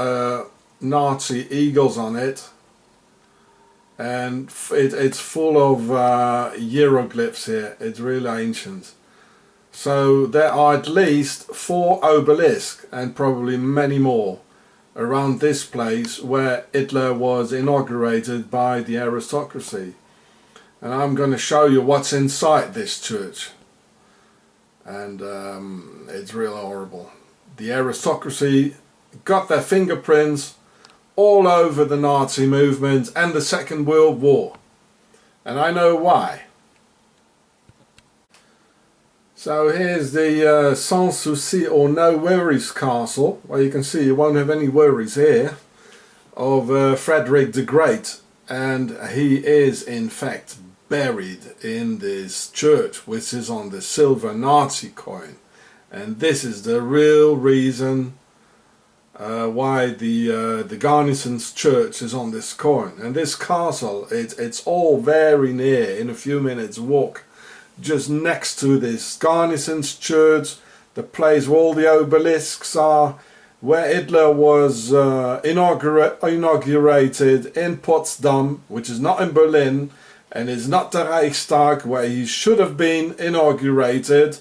Nazi eagles on it, and it's full of hieroglyphs here. It's really ancient. So there are at least 4 obelisks and probably many more around this place where Hitler was inaugurated by the aristocracy. And I'm going to show you what's inside this church. And it's really horrible. The aristocracy got their fingerprints all over the Nazi movement and the Second World War. And I know why. So here's the Sans Souci or No Worries Castle, where you can see you won't have any worries here, of Frederick the Great. And he is in fact buried in this church, which is on the silver Nazi coin. And this is the real reason why the Garnison's church is on this coin. And this castle, it's all very near, in a few minutes walk, just next to this Garnison's church, the place where all the obelisks are, where Hitler was inaugurated in Potsdam, which is not in Berlin, and is not the Reichstag, where he should have been inaugurated.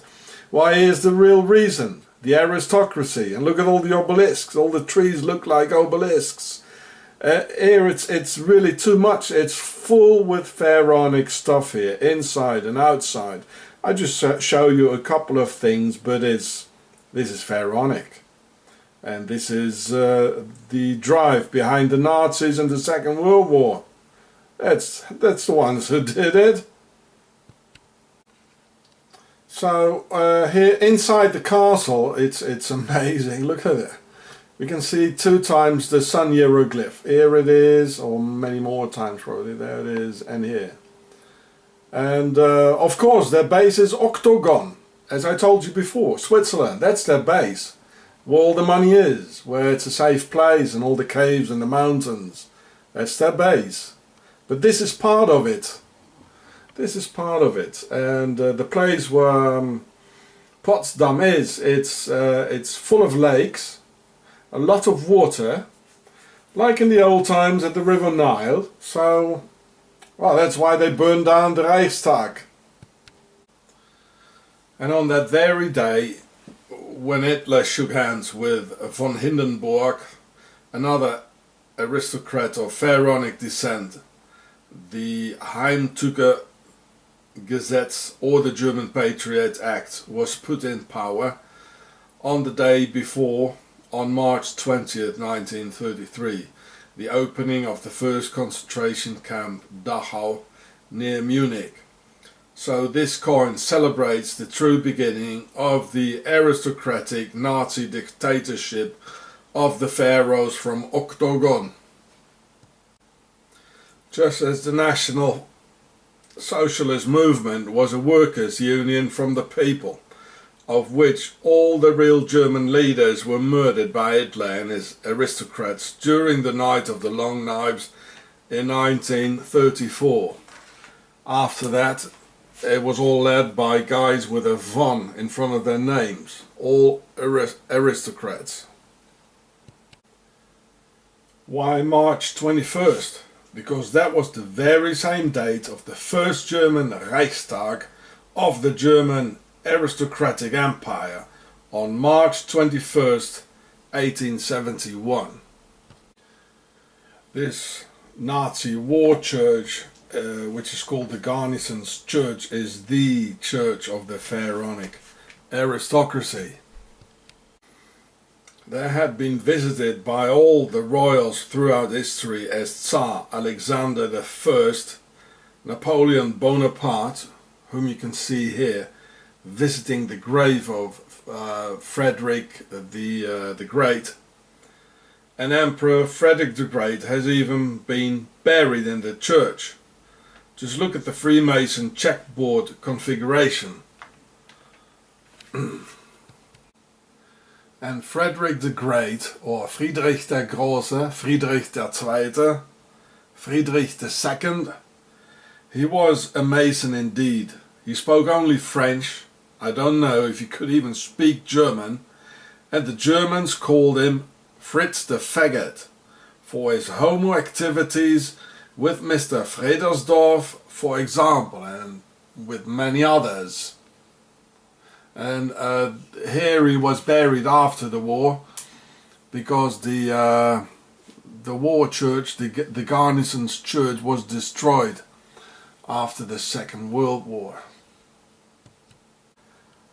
Why, here's the real reason. The aristocracy. And look at all the obelisks. All the trees look like obelisks. Here it's really too much. It's full with pharaonic stuff here, inside and outside. I just show you a couple of things, but this is pharaonic. And this is the drive behind the Nazis in the Second World War. That's the ones who did it. So here inside the castle, it's amazing. Look at it. We can see 2 times the sun hieroglyph. Here it is, or many more times probably. There it is, and here. And of course their base is Octagon, as I told you before. Switzerland, that's their base. Where all the money is, where it's a safe place, and all the caves and the mountains. That's their base. But this is part of it. This is part of it. And the place where Potsdam is, it's full of lakes, a lot of water, like in the old times at the River Nile. So, well, that's why they burned down the Reichstag. And on that very day, when Hitler shook hands with von Hindenburg, another aristocrat of Pharaonic descent, the Heimtücke Gesetz, or the German Patriot Act, was put in power on the day before, on March 20th, 1933, the opening of the first concentration camp, Dachau, near Munich. So this coin celebrates the true beginning of the aristocratic Nazi dictatorship of the pharaohs from Octagon. Just as the National Socialist movement was a workers' union from the people, of which all the real German leaders were murdered by Hitler and his aristocrats during the Night of the Long Knives in 1934. After that, it was all led by guys with a von in front of their names, all aristocrats. Why March 21st? Because that was the very same date of the first German Reichstag of the German aristocratic empire, on March 21st, 1871. This Nazi war church, which is called the Garnison's Church, is the church of the Pharaonic aristocracy. They had been visited by all the royals throughout history as Tsar Alexander I, Napoleon Bonaparte, whom you can see here, visiting the grave of Frederick the Great, and Emperor Frederick the Great has even been buried in the church. Just look at the Freemason checkboard configuration. And Frederick the Great, or Friedrich der Große, Friedrich der Zweite, Friedrich II, he was a Mason indeed. He spoke only French. I don't know if he could even speak German, and the Germans called him Fritz the Faggot for his homo activities with Mr. Fredersdorf, for example, and with many others. And here he was buried after the war, because the war church, the Garnison's Church, was destroyed after the Second World War.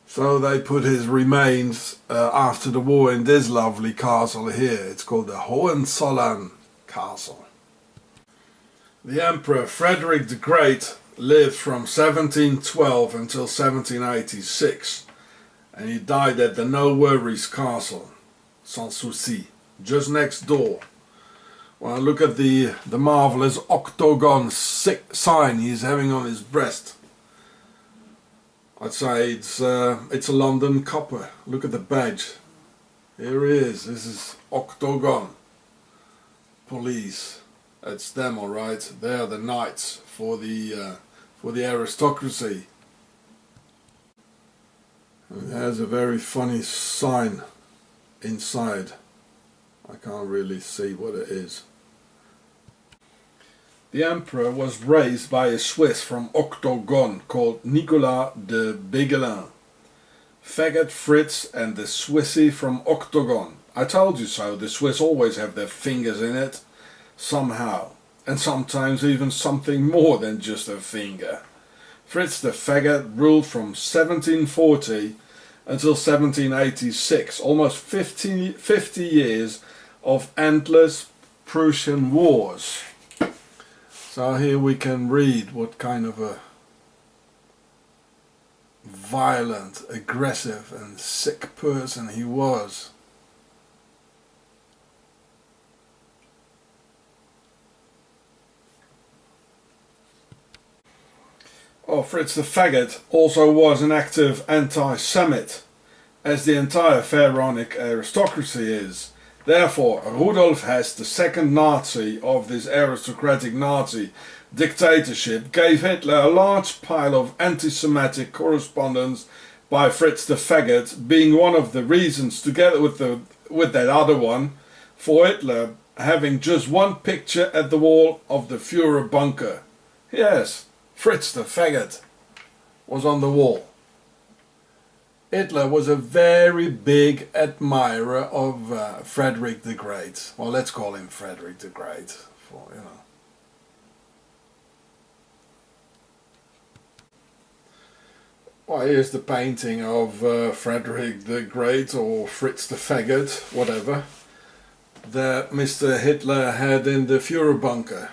So they put his remains after the war in this lovely castle here. It's called the Hohenzollern Castle. The Emperor Frederick the Great lived from 1712 until 1786, and he died at the No Worries Castle, Sans Souci, just next door. Well, look at the marvelous octagon sign he's having on his breast. I'd say it's a London copper. Look at the badge. Here he is. This is Octagon Police. That's them, all right. They're the knights for the aristocracy. It has a very funny sign inside. I can't really see what it is. The emperor was raised by a Swiss from Octagon called Nicolas de Béguelin. Faggot Fritz and the Swissy from Octagon. I told you so, the Swiss always have their fingers in it, somehow. And sometimes even something more than just a finger. Fritz the Faggot ruled from 1740 until 1786, almost 50 years of endless Prussian wars. So here we can read what kind of a violent, aggressive and sick person he was. Oh, Fritz the Faggot also was an active anti-Semite, as the entire Pharaonic aristocracy is. Therefore, Rudolf Hess, the second Nazi of this aristocratic Nazi dictatorship, gave Hitler a large pile of anti-Semitic correspondence by Fritz the Faggot, being one of the reasons, together with that other one, for Hitler having just one picture at the wall of the Führer bunker. Yes, Fritz the Faggot was on the wall. Hitler was a very big admirer of Frederick the Great. Well, let's call him Frederick the Great, for you know. Well, here's the painting of Frederick the Great, or Fritz the Faggot, whatever, that Mr. Hitler had in the Führer bunker.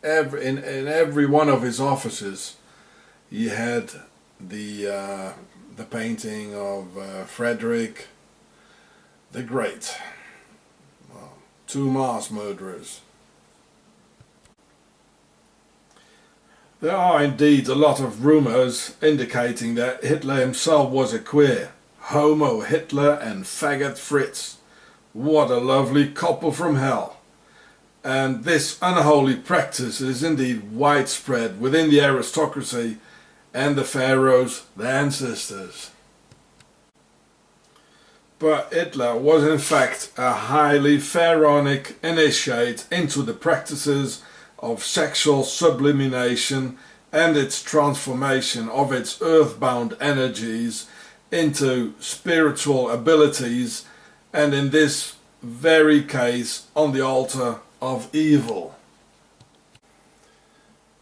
In every one of his offices, he had the painting of Frederick the Great. Well, two mass murderers. There are indeed a lot of rumours indicating that Hitler himself was a queer. Homo Hitler and faggot Fritz. What a lovely couple from hell. And this unholy practice is indeed widespread within the aristocracy and the pharaohs, the ancestors. But Hitler was in fact a highly pharaonic initiate into the practices of sexual sublimation and its transformation of its earthbound energies into spiritual abilities, and in this very case on the altar of evil.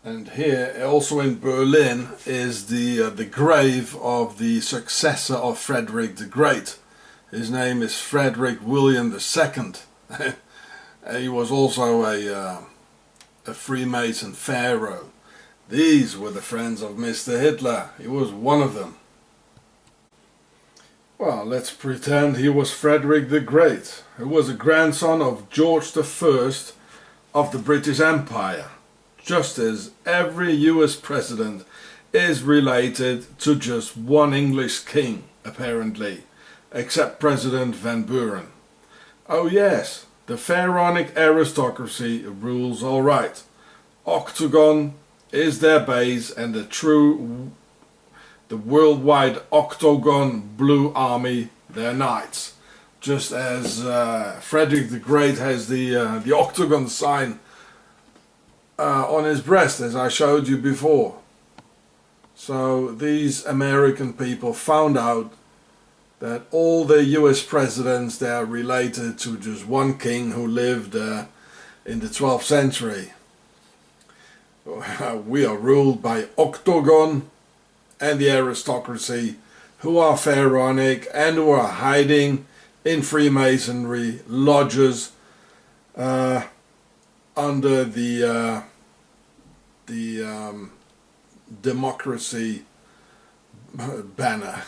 And here also in Berlin is the grave of the successor of Frederick the Great. His name is Frederick William II. He was also a Freemason pharaoh. These were the friends of Mr. Hitler. He was one of them. Well, let's pretend he was Frederick the Great, who was a grandson of George I of the British Empire, just as every US president is related to just one English king, apparently, except President Van Buren. Oh yes, the pharaonic aristocracy rules all right. Octagon is their base, and the worldwide Octagon Blue Army their knights. Just as Frederick the Great has the Octagon sign on his breast, as I showed you before. So these American people found out that all the US presidents, they are related to just one king who lived in the 12th century. We are ruled by Octagon and the aristocracy, who are pharaonic and who are hiding in Freemasonry lodges under the democracy banner.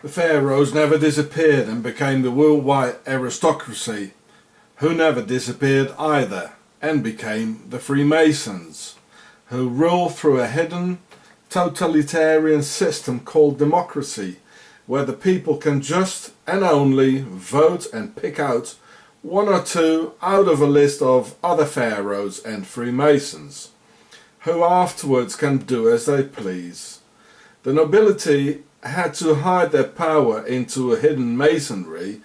The pharaohs never disappeared and became the worldwide aristocracy, who never disappeared either and became the Freemasons, who rule through a hidden totalitarian system called democracy, where the people can just and only vote and pick out one or two out of a list of other pharaohs and Freemasons, who afterwards can do as they please. The nobility had to hide their power into a hidden masonry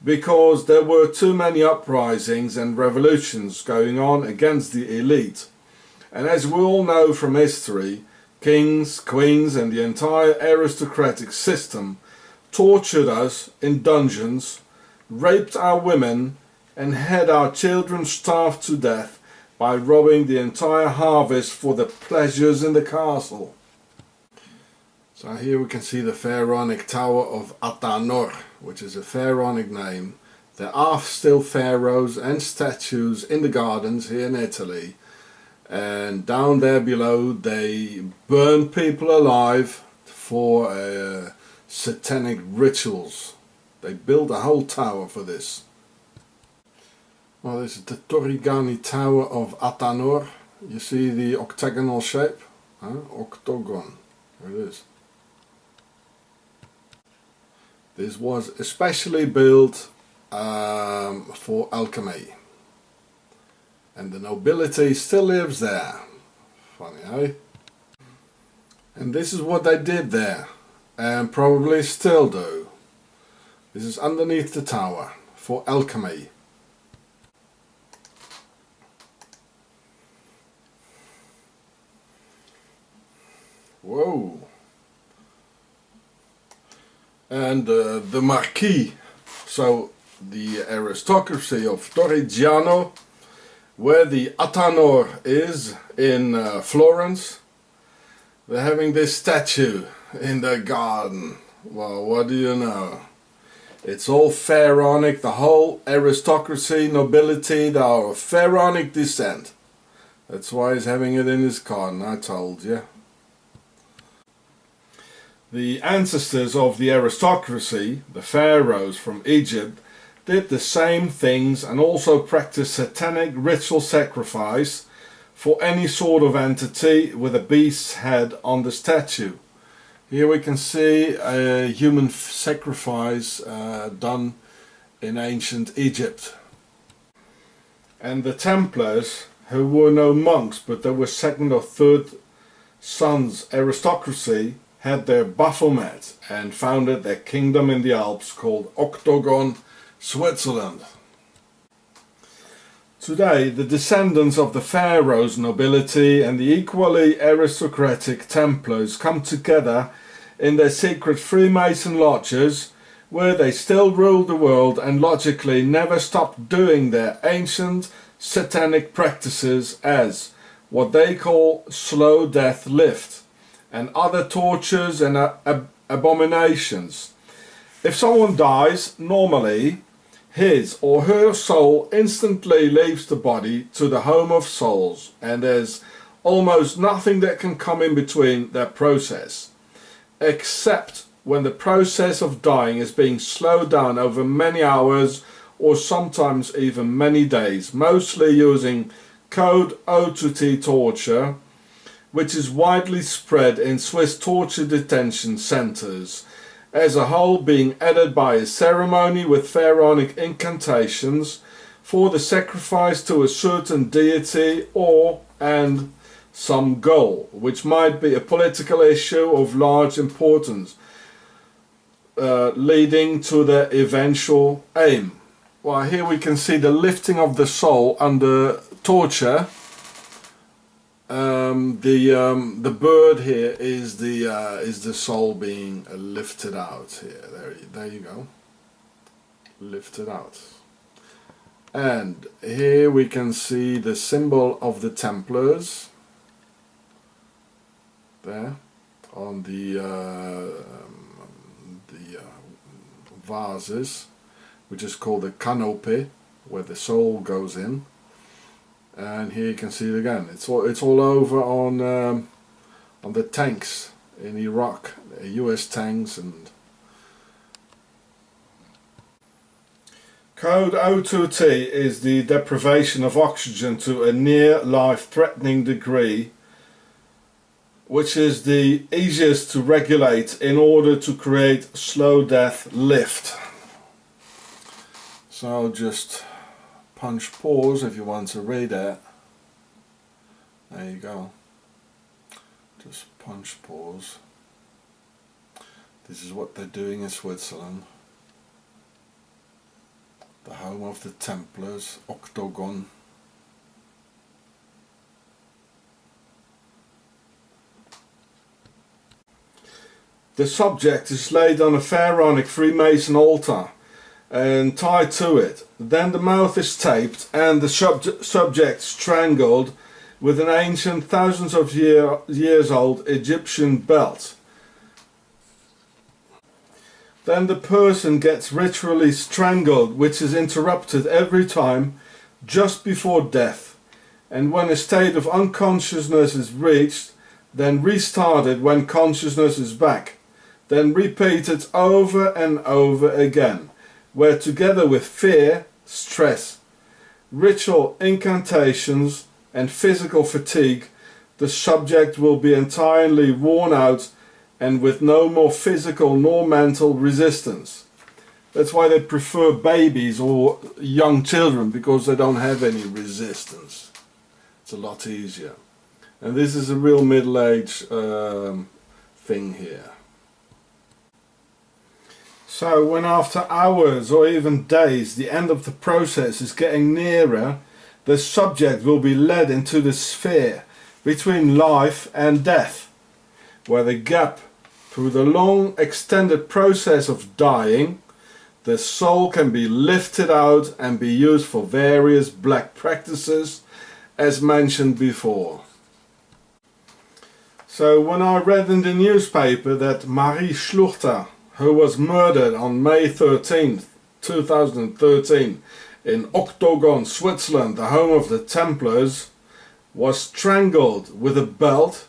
because there were too many uprisings and revolutions going on against the elite. And as we all know from history, kings, queens and the entire aristocratic system tortured us in dungeons, raped our women and had our children starved to death by robbing the entire harvest for the pleasures in the castle. So here we can see the pharaonic tower of Atanor, which is a pharaonic name. There are still pharaohs and statues in the gardens here in Italy. And down there below they burn people alive for satanic rituals. They built a whole tower for this. Well, this is the Torrigiani Tower of Atanor. You see the octagonal shape? Octagon. There it is. This was especially built for alchemy. And the nobility still lives there. Funny, eh? And this is what they did there. And probably still do. This is underneath the tower for alchemy. Whoa. and the Marquis, so the aristocracy of Torrigiano, where the Atanor is in Florence. They're having this statue in their garden. Well, what do you know? It's all pharaonic, the whole aristocracy, nobility, they are of pharaonic descent. That's why he's having it in his garden, I told you. The ancestors of the aristocracy, the pharaohs from Egypt, did the same things and also practiced satanic ritual sacrifice for any sort of entity with a beast's head on the statue. Here we can see a human sacrifice done in ancient Egypt. And the Templars, who were no monks but they were second or third sons aristocracy, had their Baphomet and founded their kingdom in the Alps called Octagon, Switzerland. Today, the descendants of the pharaohs' nobility and the equally aristocratic Templars come together in their secret Freemason lodges, where they still rule the world and logically never stopped doing their ancient satanic practices as what they call slow death lift and other tortures and abominations. If someone dies, normally his or her soul instantly leaves the body to the home of souls, and there's almost nothing that can come in between that process, except when the process of dying is being slowed down over many hours or sometimes even many days, mostly using code O2T torture, which is widely spread in Swiss torture detention centers, as a whole being added by a ceremony with pharaonic incantations for the sacrifice to a certain deity or and some goal, which might be a political issue of large importance, leading to the eventual aim. Well, here we can see the lifting of the soul under torture. The bird here is the soul being lifted out here. There you go. Lifted out. And here we can see the symbol of the Templars. There, on the vases, which is called the canopy, where the soul goes in. And here you can see it again. It's all over on the tanks in Iraq, U.S. tanks. And code O2T is the deprivation of oxygen to a near life-threatening degree, which is the easiest to regulate in order to create slow death lift. So just punch pause if you want to read it. There you go. Just punch pause. This is what they're doing in Switzerland. The home of the Templars, Octagon. The subject is laid on a pharaonic Freemason altar and tied to it. Then the mouth is taped and the subject strangled with an ancient, thousands of years old Egyptian belt. Then the person gets ritually strangled, which is interrupted every time just before death, and when a state of unconsciousness is reached, then restarted when consciousness is back, then repeated over and over again, where together with fear, stress, ritual incantations and physical fatigue, the subject will be entirely worn out and with no more physical nor mental resistance. That's why they prefer babies or young children, because they don't have any resistance. It's a lot easier. And this is a real middle-age thing here. So when after hours or even days the end of the process is getting nearer, the subject will be led into the sphere between life and death, where the gap through the long extended process of dying, the soul can be lifted out and be used for various black practices, as mentioned before. So when I read in the newspaper that Marie Schluchter, who was murdered on May 13th, 2013 in Octogon, Switzerland, the home of the Templars, was strangled with a belt,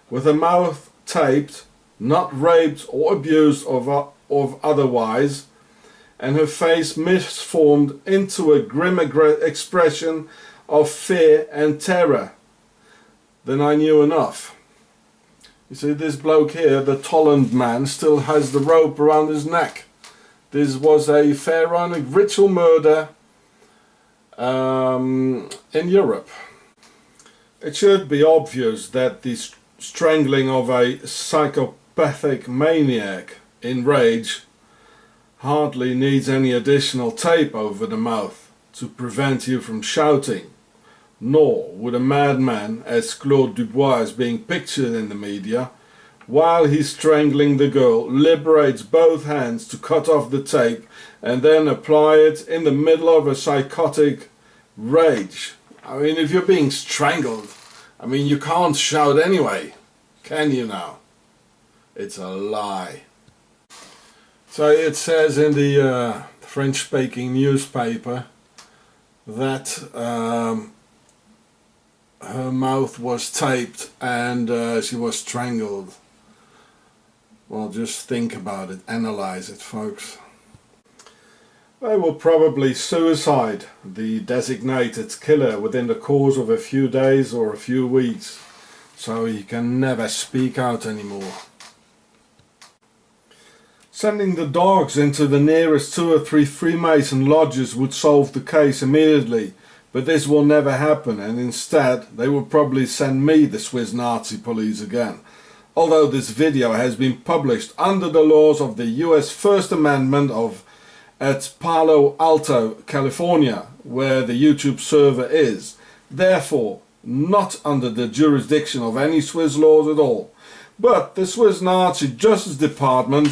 with her mouth taped, not raped or abused or otherwise, and her face misformed into a grim expression of fear and terror, then I knew enough. You see, this bloke here, the Tolland man, still has the rope around his neck. This was a pharaonic ritual murder in Europe. It should be obvious that the strangling of a psychopathic maniac in rage hardly needs any additional tape over the mouth to prevent you from shouting, nor would a madman, as Claude Dubois is being pictured in the media, while he's strangling the girl, liberates both hands to cut off the tape and then apply it in the middle of a psychotic rage. I mean, if you're being strangled, I mean, you can't shout anyway, can you now? It's a lie. So it says in the French-speaking newspaper that her mouth was taped and she was strangled. Well, just think about it, analyze it, folks. They will probably suicide the designated killer within the course of a few days or a few weeks, so he can never speak out anymore. Sending the dogs into the nearest 2 or 3 Freemason lodges would solve the case immediately, but this will never happen, and instead they will probably send me, the Swiss Nazi police, again. Although this video has been published under the laws of the US First Amendment at Palo Alto, California, where the YouTube server is, therefore not under the jurisdiction of any Swiss laws at all. But the Swiss Nazi Justice Department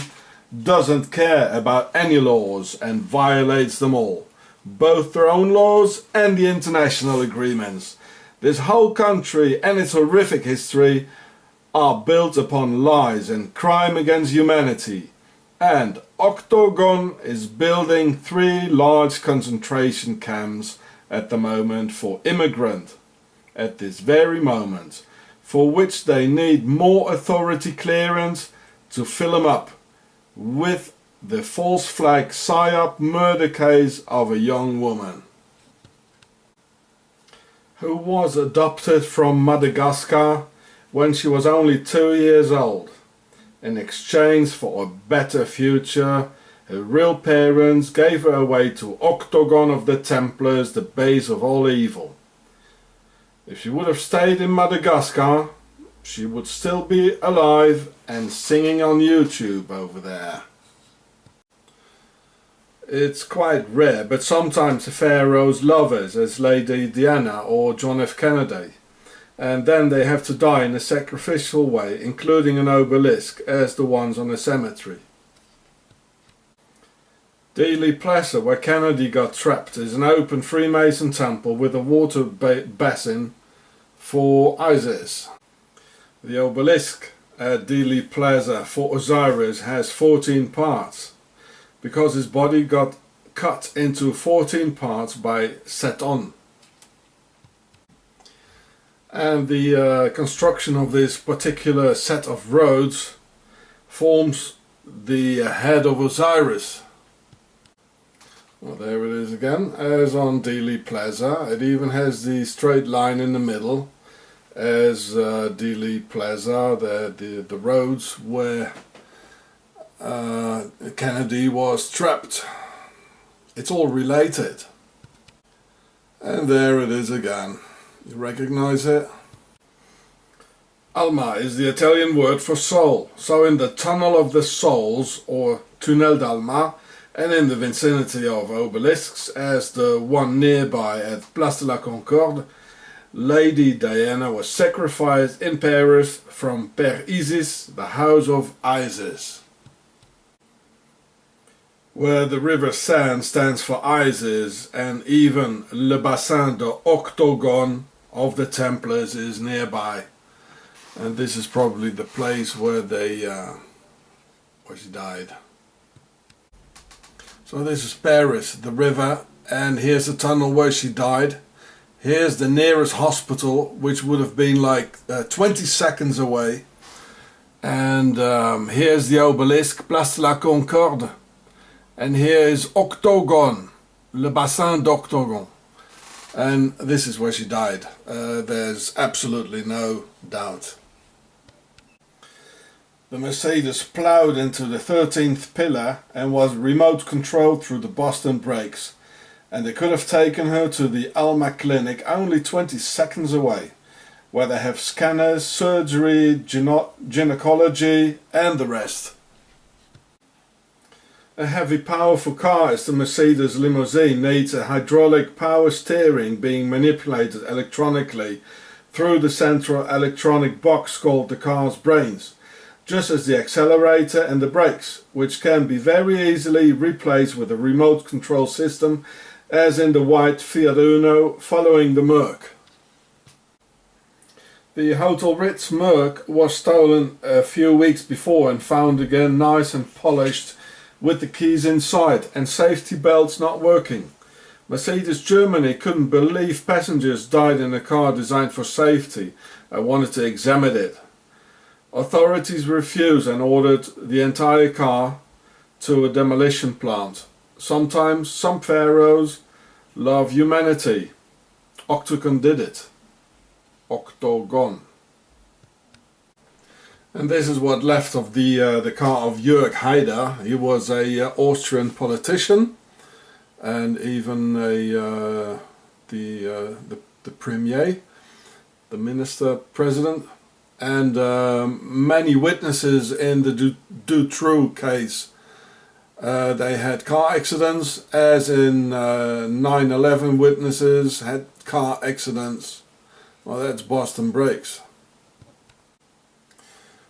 doesn't care about any laws and violates them all, both their own laws and the international agreements. This whole country and its horrific history are built upon lies and crime against humanity, and Octogon is building 3 large concentration camps at the moment for immigrants, at this very moment, for which they need more authority clearance to fill them up with the false flag PSYOP murder case of a young woman who was adopted from Madagascar when she was only 2 years old. In exchange for a better future, her real parents gave her away to Octogon of the Templars, the base of all evil. If she would have stayed in Madagascar, she would still be alive and singing on YouTube over there. It's quite rare, but sometimes the pharaohs love us, as Lady Diana or John F. Kennedy, and then they have to die in a sacrificial way, including an obelisk, as the ones on the cemetery. Dealey Plaza, where Kennedy got trapped, is an open Freemason temple with a water basin for Isis. The obelisk at Dealey Plaza for Osiris has 14 parts, because his body got cut into 14 parts by Seton. And the construction of this particular set of roads forms the head of Osiris. Well, there it is again, as on Dealey Plaza. It even has the straight line in the middle, as Dealey Plaza, the roads where Kennedy was trapped. It's all related. And there it is again. You recognize it? Alma is the Italian word for soul. So in the Tunnel of the Souls, or Tunnel d'Alma, and in the vicinity of obelisks, as the one nearby at Place de la Concorde, Lady Diana was sacrificed in Paris from Per Isis, the house of Isis. Where the river Seine stands for Isis, and even Le Bassin d'Octogone of the Templars is nearby. And this is probably the place where she died. So this is Paris, the river, and here's the tunnel where she died. Here's the nearest hospital, which would have been like 20 seconds away. And here's the obelisk, Place de la Concorde. And here is Octogone, Le Bassin d'Octogone. And this is where she died. There's absolutely no doubt. The Mercedes ploughed into the 13th pillar and was remote controlled through the Boston brakes. And they could have taken her to the Alma Clinic only 20 seconds away, where they have scanners, surgery, gynecology and the rest. A heavy powerful car as the Mercedes limousine needs a hydraulic power steering being manipulated electronically through the central electronic box called the car's brains, just as the accelerator and the brakes, which can be very easily replaced with a remote control system as in the white Fiat Uno following the Merc. The Hotel Ritz Merc was stolen a few weeks before and found again nice and polished with the keys inside and safety belts not working. Mercedes Germany couldn't believe passengers died in a car designed for safety and wanted to examine it. Authorities refused and ordered the entire car to a demolition plant. Sometimes some pharaohs love humanity. Octagon did it. Octogone. And this is what left of the car of Jörg Haider. He was a Austrian politician and even the premier, the minister president, and many witnesses in the Dutroux case. They had car accidents, as in 9/11 witnesses had car accidents. Well, that's Boston brakes.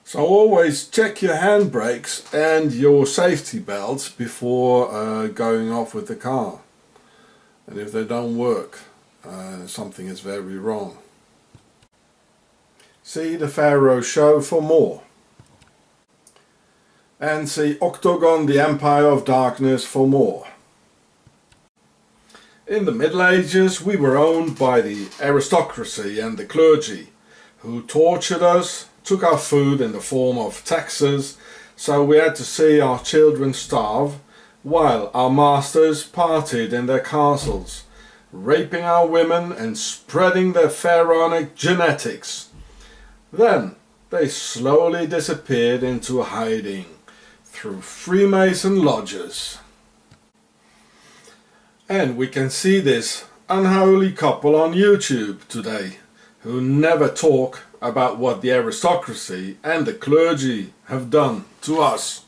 So always check your handbrakes and your safety belts before going off with the car. And if they don't work, something is very wrong. See the Pharaoh show for more. And see Octagon, the Empire of Darkness for more. In the Middle Ages we were owned by the aristocracy and the clergy, who tortured us, took our food in the form of taxes, so we had to see our children starve, while our masters partied in their castles, raping our women and spreading their pharaonic genetics. Then they slowly disappeared into hiding through Freemason lodges. And we can see this unholy couple on YouTube today, who never talk about what the aristocracy and the clergy have done to us.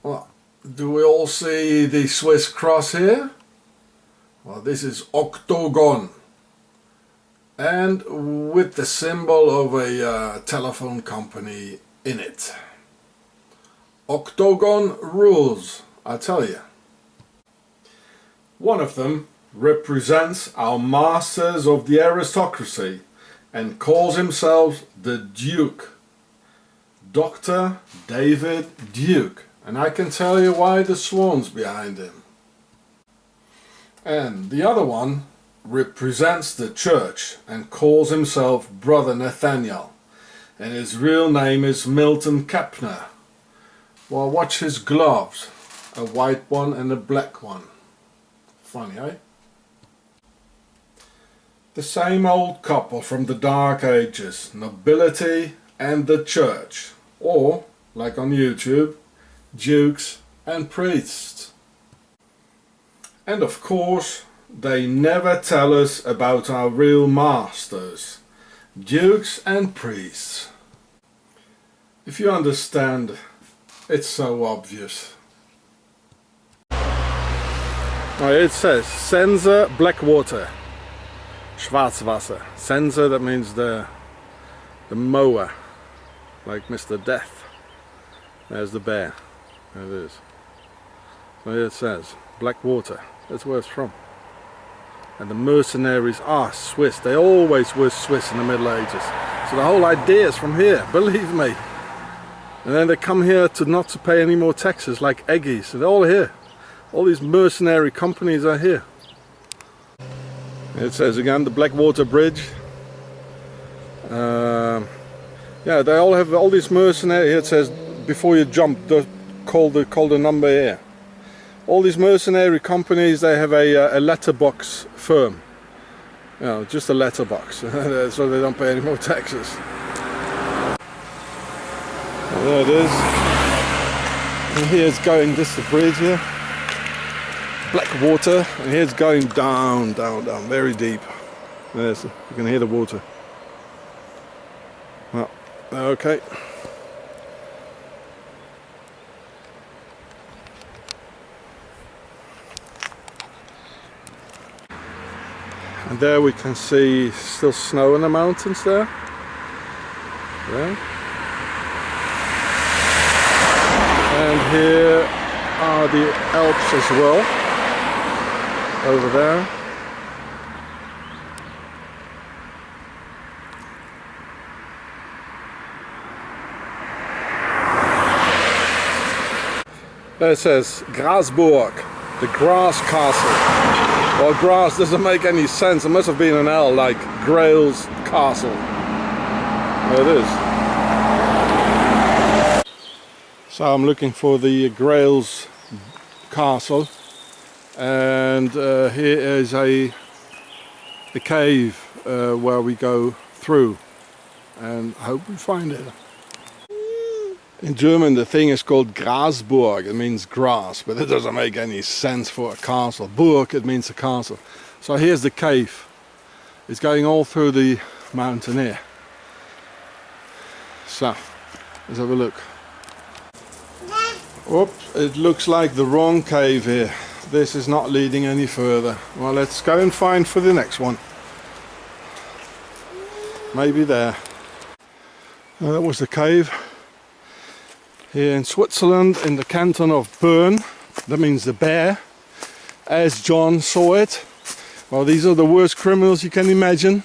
Well, do we all see the Swiss cross here? Well, this is Octogone, and with the symbol of a telephone company in it. Octogone rules, I tell you. One of them represents our masters of the aristocracy and calls himself the Duke, Dr. David Duke, and I can tell you why the swan's behind him. And the other one represents the church and calls himself Brother Nathaniel, and his real name is Milton Kepner. Well, watch his gloves, a white one and a black one. Funny, eh? The same old couple from the Dark Ages, nobility and the church, or, like on YouTube, dukes and priests. And of course, they never tell us about our real masters, dukes and priests. If you understand, it's so obvious. It says Senza Blackwater. Schwarzwasser. Sensor, that means the mower, like Mr. Death. There's the bear. There it is. So here it says black water. That's where it's from. And the mercenaries are Swiss. They always were Swiss in the Middle Ages. So the whole idea is from here, believe me. And then they come here to not to pay any more taxes, like Eggies. So they're all here. All these mercenary companies are here. It says again the Blackwater Bridge. Yeah, they all have all these mercenaries. Here it says before you jump, call the number here. All these mercenary companies, they have a letterbox firm. You know, just a letterbox, so they don't pay any more taxes. And there it is. And here it's going, this is the bridge here. Black water, and here it's going down, down, down, very deep. There's, you can hear the water. Well, okay. And there we can see still snow in the mountains there. Yeah. And here are the Alps as well. Over there. There it says Grasburg, the grass castle. Well, grass doesn't make any sense. It must have been an L, like Grail's castle. There it is. So I'm looking for the Grail's castle. And here is a cave where we go through, and hope we find it. In German the thing is called Grasburg, it means grass, but it doesn't make any sense for a castle. Burg, it means a castle. So here's the cave. It's going all through the mountain here. So, let's have a look. Oops, it looks like the wrong cave here. This is not leading any further. Well, let's go and find for the next one. Maybe there. That was the cave. Here in Switzerland, in the canton of Bern. That means the bear, as John saw it. Well, these are the worst criminals you can imagine.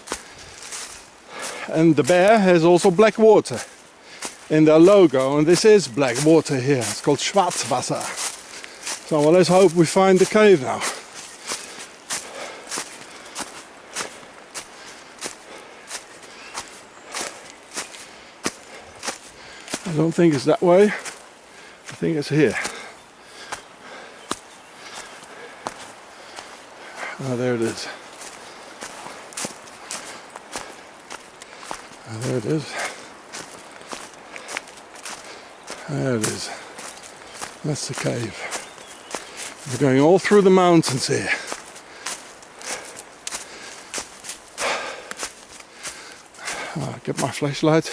And the bear has also black water in their logo. And this is black water here. It's called Schwarzwasser. So well, let's hope we find the cave now. I don't think it's that way. I think it's here. Oh, there it is. Oh, there it is. There it is. That's the cave. We're going all through the mountains here. I'll get my flashlight.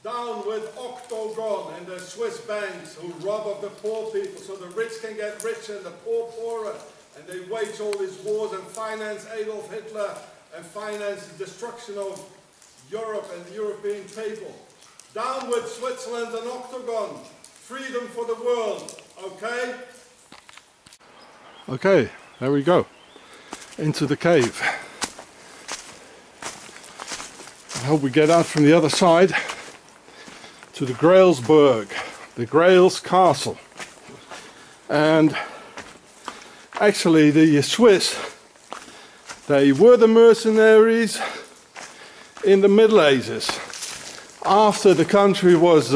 Down with Octagon and the Swiss banks who rob of the poor people so the rich can get richer and the poor poorer. And they wage all these wars and finance Adolf Hitler and finance the destruction of Europe and the European people. Down with Switzerland and Octagon. Freedom for the world, okay? Okay, there we go. Into the cave. I hope we get out from the other side to the Grailsburg, the Grail's castle. And actually the Swiss, they were the mercenaries in the Middle Ages. After the country was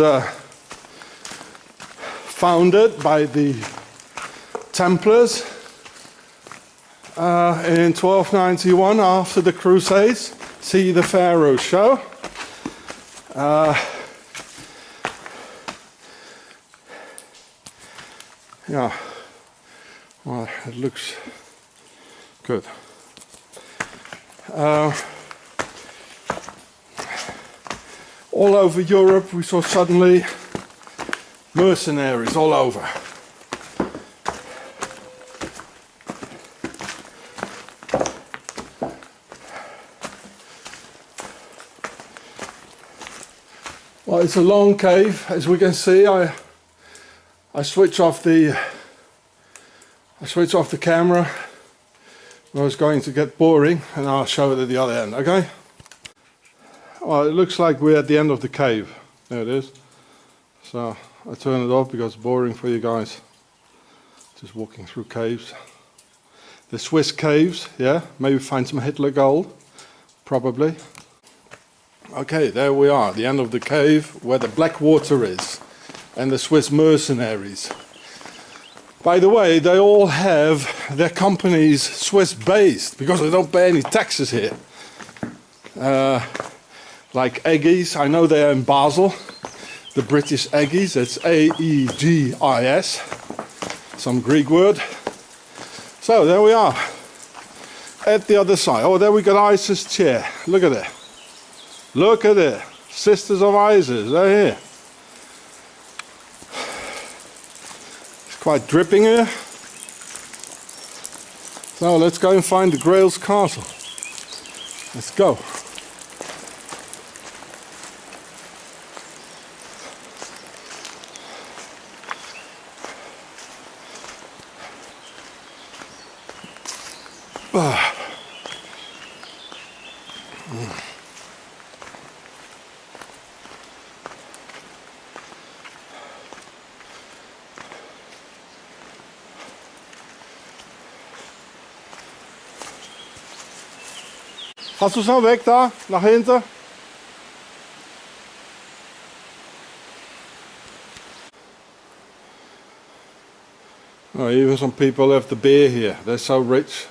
founded by the Templars in 1291 after the Crusades. See the Pharaoh show. Yeah, well, it looks good. All over Europe we saw suddenly mercenaries all over. Well, it's a long cave, as we can see. I switch off the camera. I was going to get boring, and I'll show it at the other end. Okay. Well, it looks like we're at the end of the cave. There it is. So I turn it off because it's boring for you guys. Just walking through caves. The Swiss caves, yeah. Maybe find some Hitler gold. Probably. Okay, there we are, the end of the cave where the black water is and the Swiss mercenaries. By the way, they all have their companies Swiss based because they don't pay any taxes here. Like Aegis, I know they're in Basel. The British Aegis, it's A-E-G-I-S. Some Greek word. So there we are. At the other side. Oh, there we got Isis' chair. Look at it. Look at it. Sisters of Isis. They're here. It's quite dripping here. So let's go and find the Grail's castle. Let's go. Hast du so weg da, nach hinten? Oh, even some people have the beer here. They're so rich.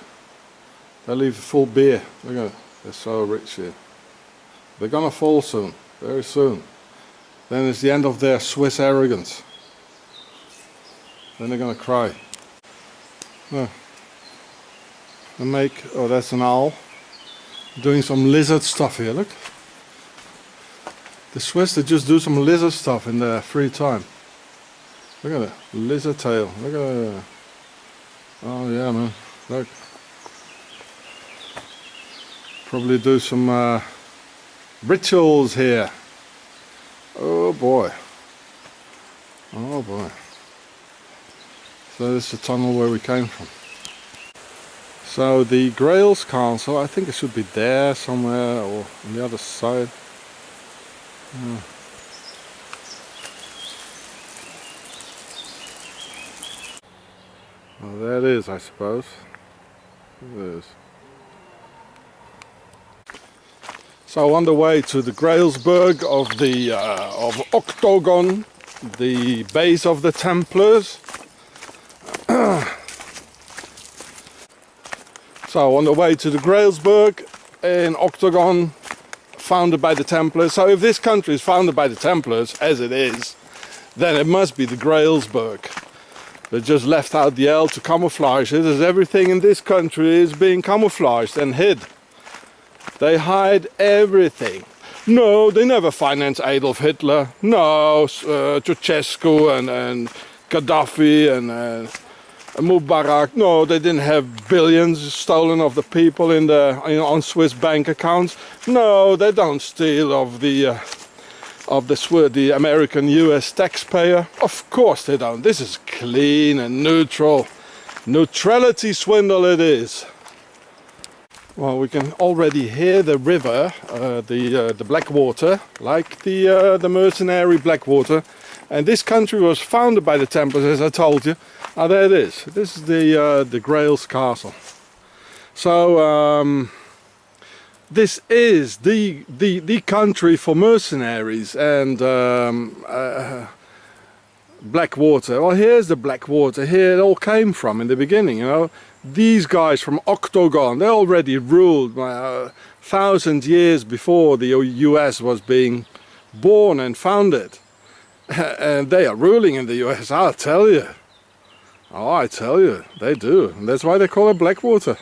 They leave a full beer. Look at it. They're so rich here. They're gonna fall soon, very soon. Then it's the end of their Swiss arrogance. Then they're gonna cry. Oh. Oh, that's an owl. Doing some lizard stuff here, look. The Swiss, they just do some lizard stuff in their free time. Look at it, lizard tail, look at it. Oh yeah, man, look. Probably do some rituals here. Oh boy. Oh boy. So this is the tunnel where we came from. So the Grail's castle, I think it should be there somewhere or on the other side. Yeah. Well, there it is, I suppose. There it is. So on the way to the Grailsburg of the of Octagon, the base of the Templars. So on the way to the Grailsburg in Octagon, founded by the Templars. So if this country is founded by the Templars, as it is, then it must be the Grailsburg. They just left out the L to camouflage it, as everything in this country is being camouflaged and hid. They hide everything. No, they never financed Adolf Hitler. No, Ceausescu and Gaddafi and Mubarak. No, they didn't have billions stolen of the people on Swiss bank accounts. No, they don't steal of the American US taxpayer. Of course they don't. This is clean and neutral. Neutrality swindle it is. Well, we can already hear the river, the Blackwater, like the mercenary Blackwater. And this country was founded by the Templars, as I told you. Ah, there it is. This is the Grail's castle. So this is the country for mercenaries and Blackwater. Well, here's the Blackwater. Here it all came from in the beginning. You know, these guys from Octagon, they already ruled 1,000 years before the US was being born and founded. And they are ruling in the US, I'll tell you. Oh, I tell you, they do. And that's why they call it Blackwater.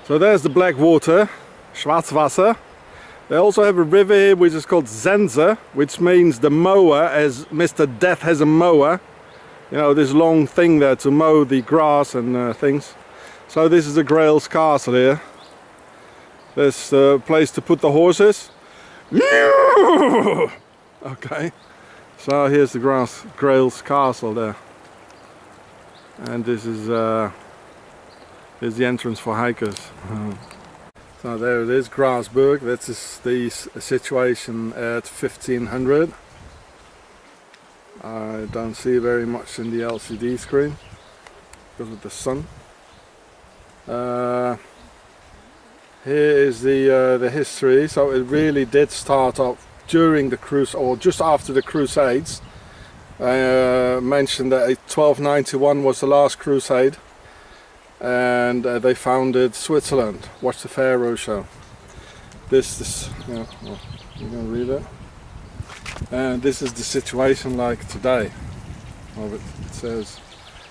So there's the Blackwater, Schwarzwasser. They also have a river here which is called Sense, which means the mower, as Mr. Death has a mower. You know, this long thing there to mow the grass and things. So this is the Grail's castle here. There's the place to put the horses. Okay, so here's the Grail's castle there. And this is here's the entrance for hikers. So there it is, Grasberg. That's the situation at 1500. I don't see very much in the LCD screen because of the sun. Here is the history. So it really did start up during the Crusade, or just after the Crusades. I mentioned that 1291 was the last crusade, and they founded Switzerland. Watch the Pharaoh show. This yeah, well, you can read it. And this is the situation like today. Well, it says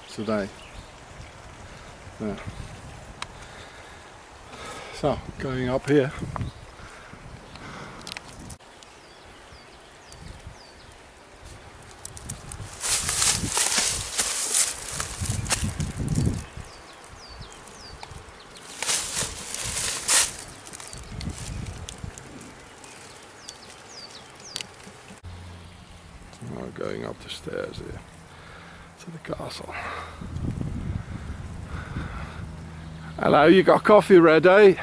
today. Yeah. So going up here. Going up the stairs here to the castle. Hello, you got coffee ready?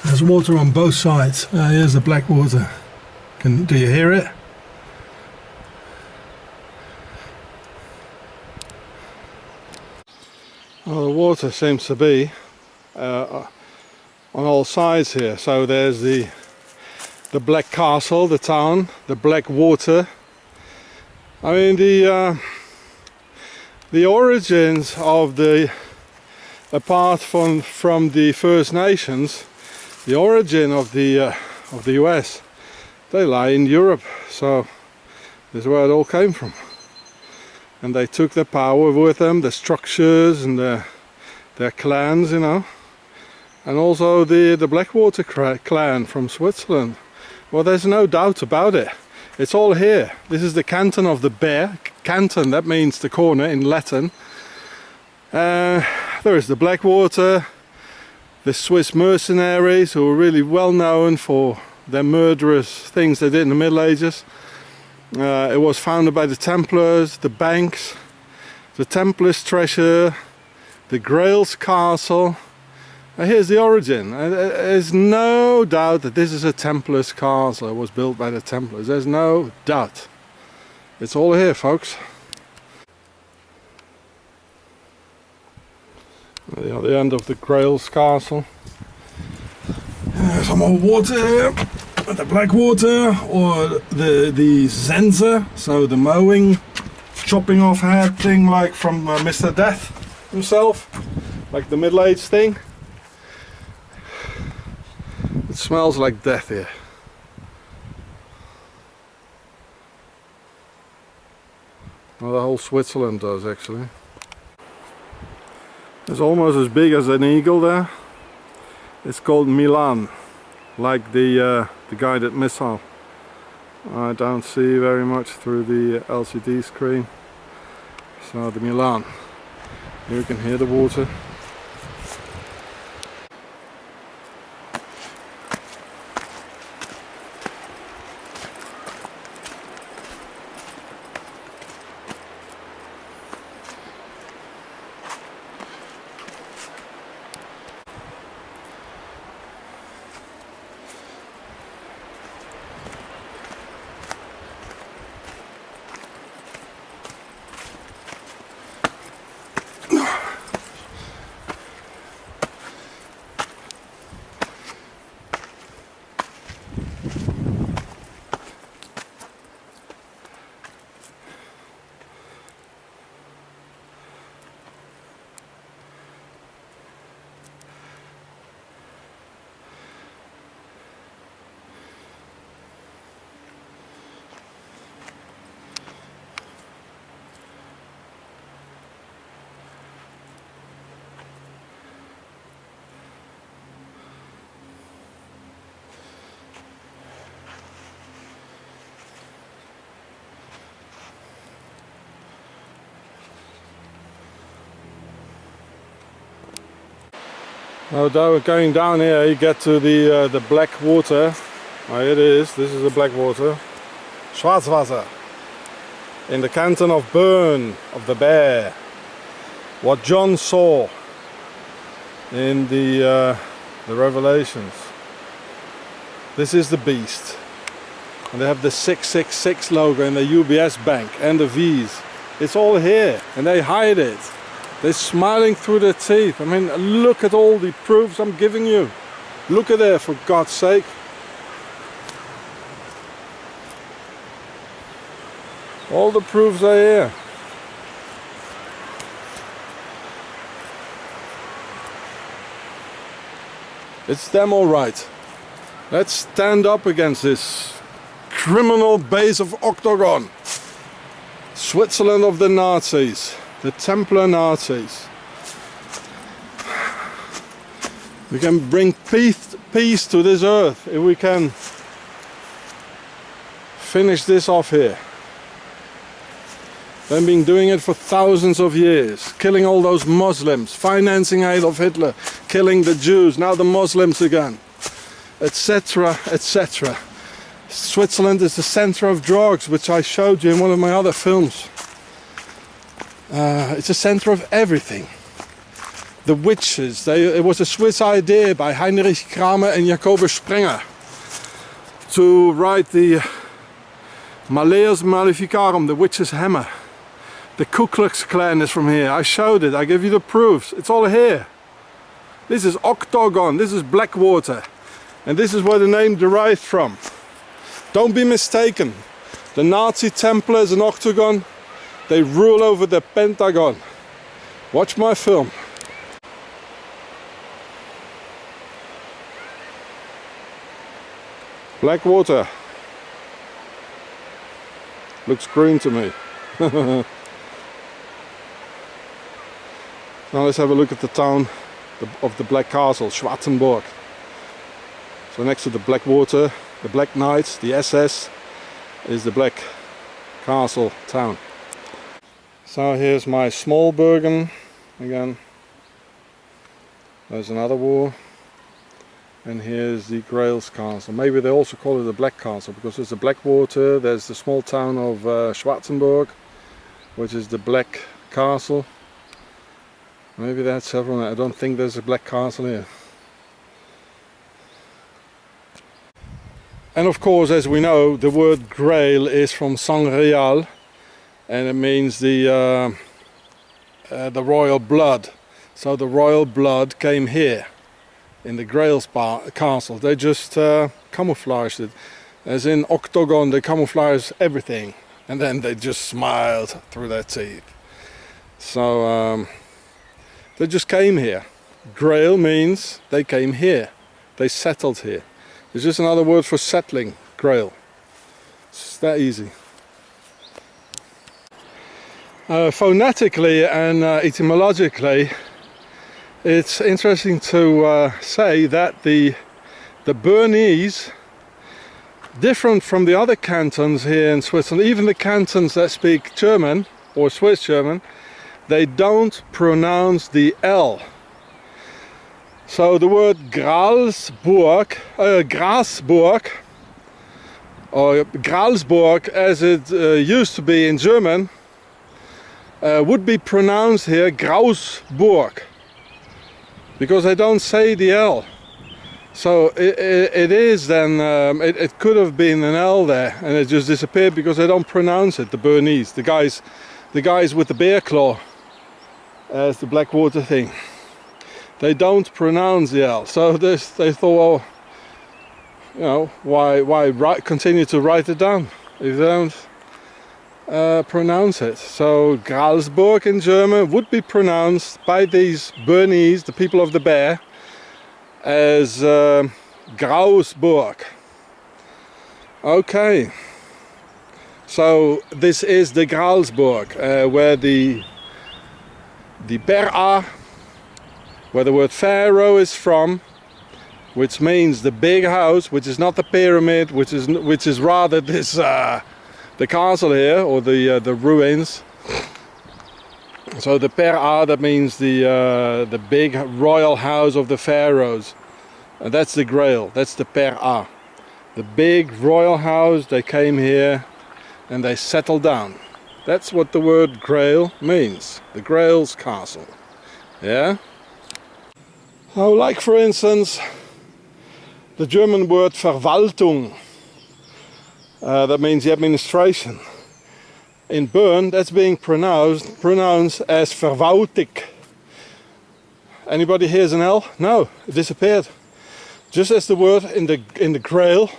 There's water on both sides. Here's the black water. Do you hear it? Well, the water seems to be on all sides here. So there's the Black Castle, the town, the Black Water. I mean the origins of apart from the First Nations. The origin of the US, they lie in Europe, so this is where it all came from. And they took the power with them, the structures and their clans, you know. And also the Blackwater clan from Switzerland. Well, there's no doubt about it. It's all here. This is the canton of the Bear. Canton, that means the corner in Latin. There is the Blackwater. The Swiss mercenaries, who were really well known for their murderous things they did in the Middle Ages. It was founded by the Templars, the banks, the Templars' treasure, the Grail's castle. Here's the origin. There's no doubt that this is a Templars' castle. It was built by the Templars. There's no doubt. It's all here, folks. The other end of the Grail's castle. Some more water here, the black water, or the zenzer, so the mowing, chopping off head thing, like from Mr. Death himself, like the Middle Age thing. It smells like death here. Well, the whole Switzerland does actually. It's almost as big as an eagle there. It's called Milan, like the guided missile. I don't see very much through the LCD screen. So the Milan. Here you can hear the water. Now going down here you get to the black water. Oh, it is. This is the black water. Schwarzwasser. In the canton of Bern, of the Bear. What John saw in the Revelations. This is the beast. And they have the 666 logo in the UBS bank and the V's. It's all here and they hide it. They're smiling through their teeth. I mean, look at all the proofs I'm giving you. Look at there, for God's sake. All the proofs are here. It's them all right. Let's stand up against this criminal base of Octagon. Switzerland of the Nazis. The Templar Nazis. We can bring peace to this earth if we can finish this off here. They've been doing it for thousands of years, killing all those Muslims, financing Adolf Hitler, killing the Jews, now the Muslims again, etc., etc. Switzerland is the center of drugs, which I showed you in one of my other films. It's a center of everything. The witches, it was a Swiss idea by Heinrich Kramer and Jacobus Sprenger to write the Malleus Maleficarum, the witch's hammer. The Ku Klux Klan is from here. I showed it, I gave you the proofs. It's all here. This is Octagon, this is Blackwater. And this is where the name derived from. Don't be mistaken. The Nazi Templars and Octagon, they rule over the Pentagon. Watch my film. Blackwater. Looks green to me. Now let's have a look at the town of the Black Castle, Schwarzenburg. So next to the Blackwater, the Black Knights, the SS, is the Black Castle town. So here's my small Bergen again. There's another war. And here's the Grails Castle. Maybe they also call it the Black Castle because there's the Blackwater, there's the small town of Schwarzenburg, which is the Black Castle. Maybe they had several. I don't think there's a Black Castle here. And of course, as we know, the word Grail is from Sangreal, and it means the royal blood. So the royal blood came here in the Grails castle. They just camouflaged it. As in Octagon, they camouflage everything, and then they just smiled through their teeth. So they just came here. Grail means they came here. They settled here. It's just another word for settling, Grail. It's that easy. Phonetically and etymologically, it's interesting to say that the Bernese, different from the other cantons here in Switzerland, even the cantons that speak German or Swiss German, they don't pronounce the L. So the word Gralsburg, or Gralsburg as it used to be in German, would be pronounced here Grausburg, because they don't say the L. So it is then, it could have been an L there, and it just disappeared because they don't pronounce it, the Bernese, the guys with the bear claw as the Blackwater thing. They don't pronounce the L, so they thought, well, you know, why continue to write it down if they don't pronounce it? So Gralsburg in German would be pronounced by these Bernese, the people of the bear, as Grausburg. Okay, so this is the Gralsburg, where the bear are, where the word pharaoh is from, which means the big house, which is not the pyramid, which is rather this the castle here, or the ruins. So the Pera, that means the big royal house of the pharaohs, and that's the Grail. That's the Pera, the big royal house. They came here and they settled down. That's what the word Grail means. The Grail's castle. Yeah. So, like for instance, the German word Verwaltung. That means the administration. In Bern, that's being pronounced as Verwaltig. Anybody hears an L? No, it disappeared. Just as the word in the Grail,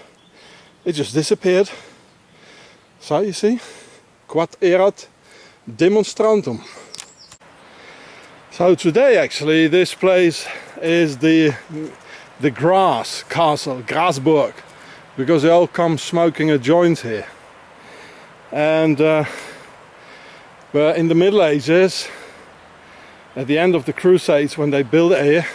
it just disappeared. So you see, quod erat demonstrantum. So today, actually, this place is the grass castle, Grasburg, because they all come smoking a joint here. And but in the Middle Ages, at the end of the Crusades, when they built it here,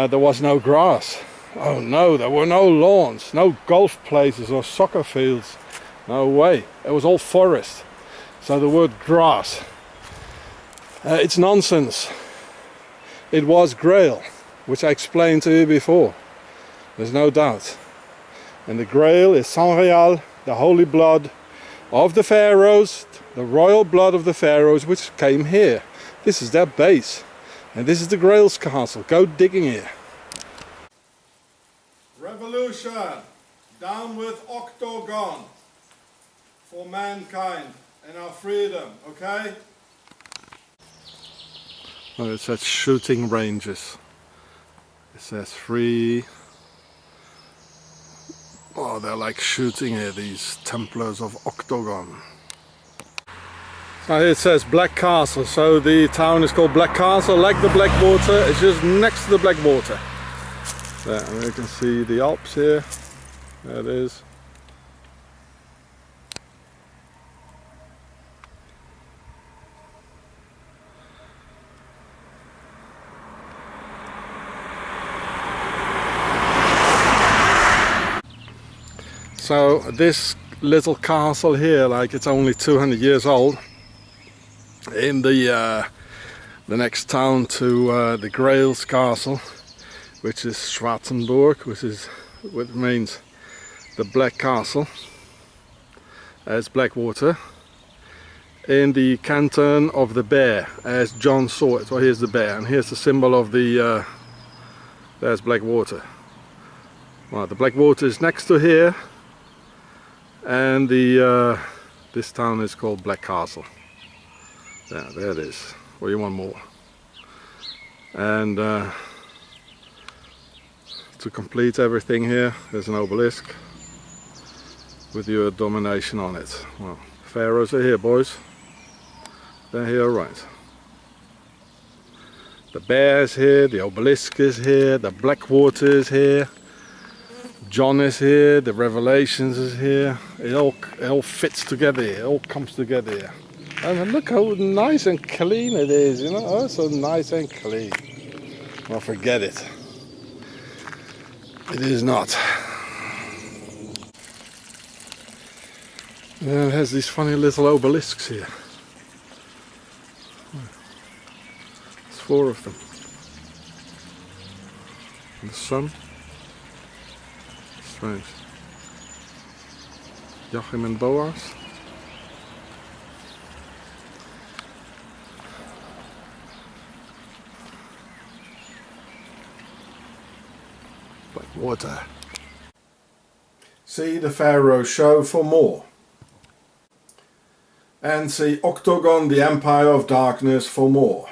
there was no grass. Oh no, there were no lawns, no golf places or soccer fields. No way. It was all forest. So the word grass, it's nonsense. It was Grail, which I explained to you before. There's no doubt. And the Grail is Sang Real, the holy blood of the pharaohs, the royal blood of the pharaohs, which came here. This is their base, and this is the Grail's castle. Go digging here. Revolution, down with Octagon, for mankind and our freedom, okay? Oh, it says shooting ranges. It says free. Oh, they're like shooting here, these Templars of Octagon. So here it says Black Castle, so the town is called Black Castle, like the Black Water. It's just next to the Black Water. There, and you can see the Alps here. There it is. So this little castle here, like it's only 200 years old, in the next town to the Grail's castle, which is Schwarzenburg, which means the Black Castle, as Blackwater, in the canton of the bear, as John saw it. So here's the bear, and here's the symbol of the, there's Blackwater. Well, the Blackwater is next to here, and this town is called Black Castle. There it is. Well, you want more. And to complete everything here, there's an obelisk with your domination on it. Well, pharaohs are here, boys. They're here, right. The bear is here, the obelisk is here, the Blackwater is here. John is here, the Revelations is here. It all fits together here, it all comes together here. And look how nice and clean it is, you know, oh, so nice and clean. Well, forget it. It is not. Yeah, it has these funny little obelisks here. There's 4 of them. And the sun. Strange. Joachim and Boaz. Blackwater. See the Pharaoh show for more. And see Octagon, the Empire of Darkness for more.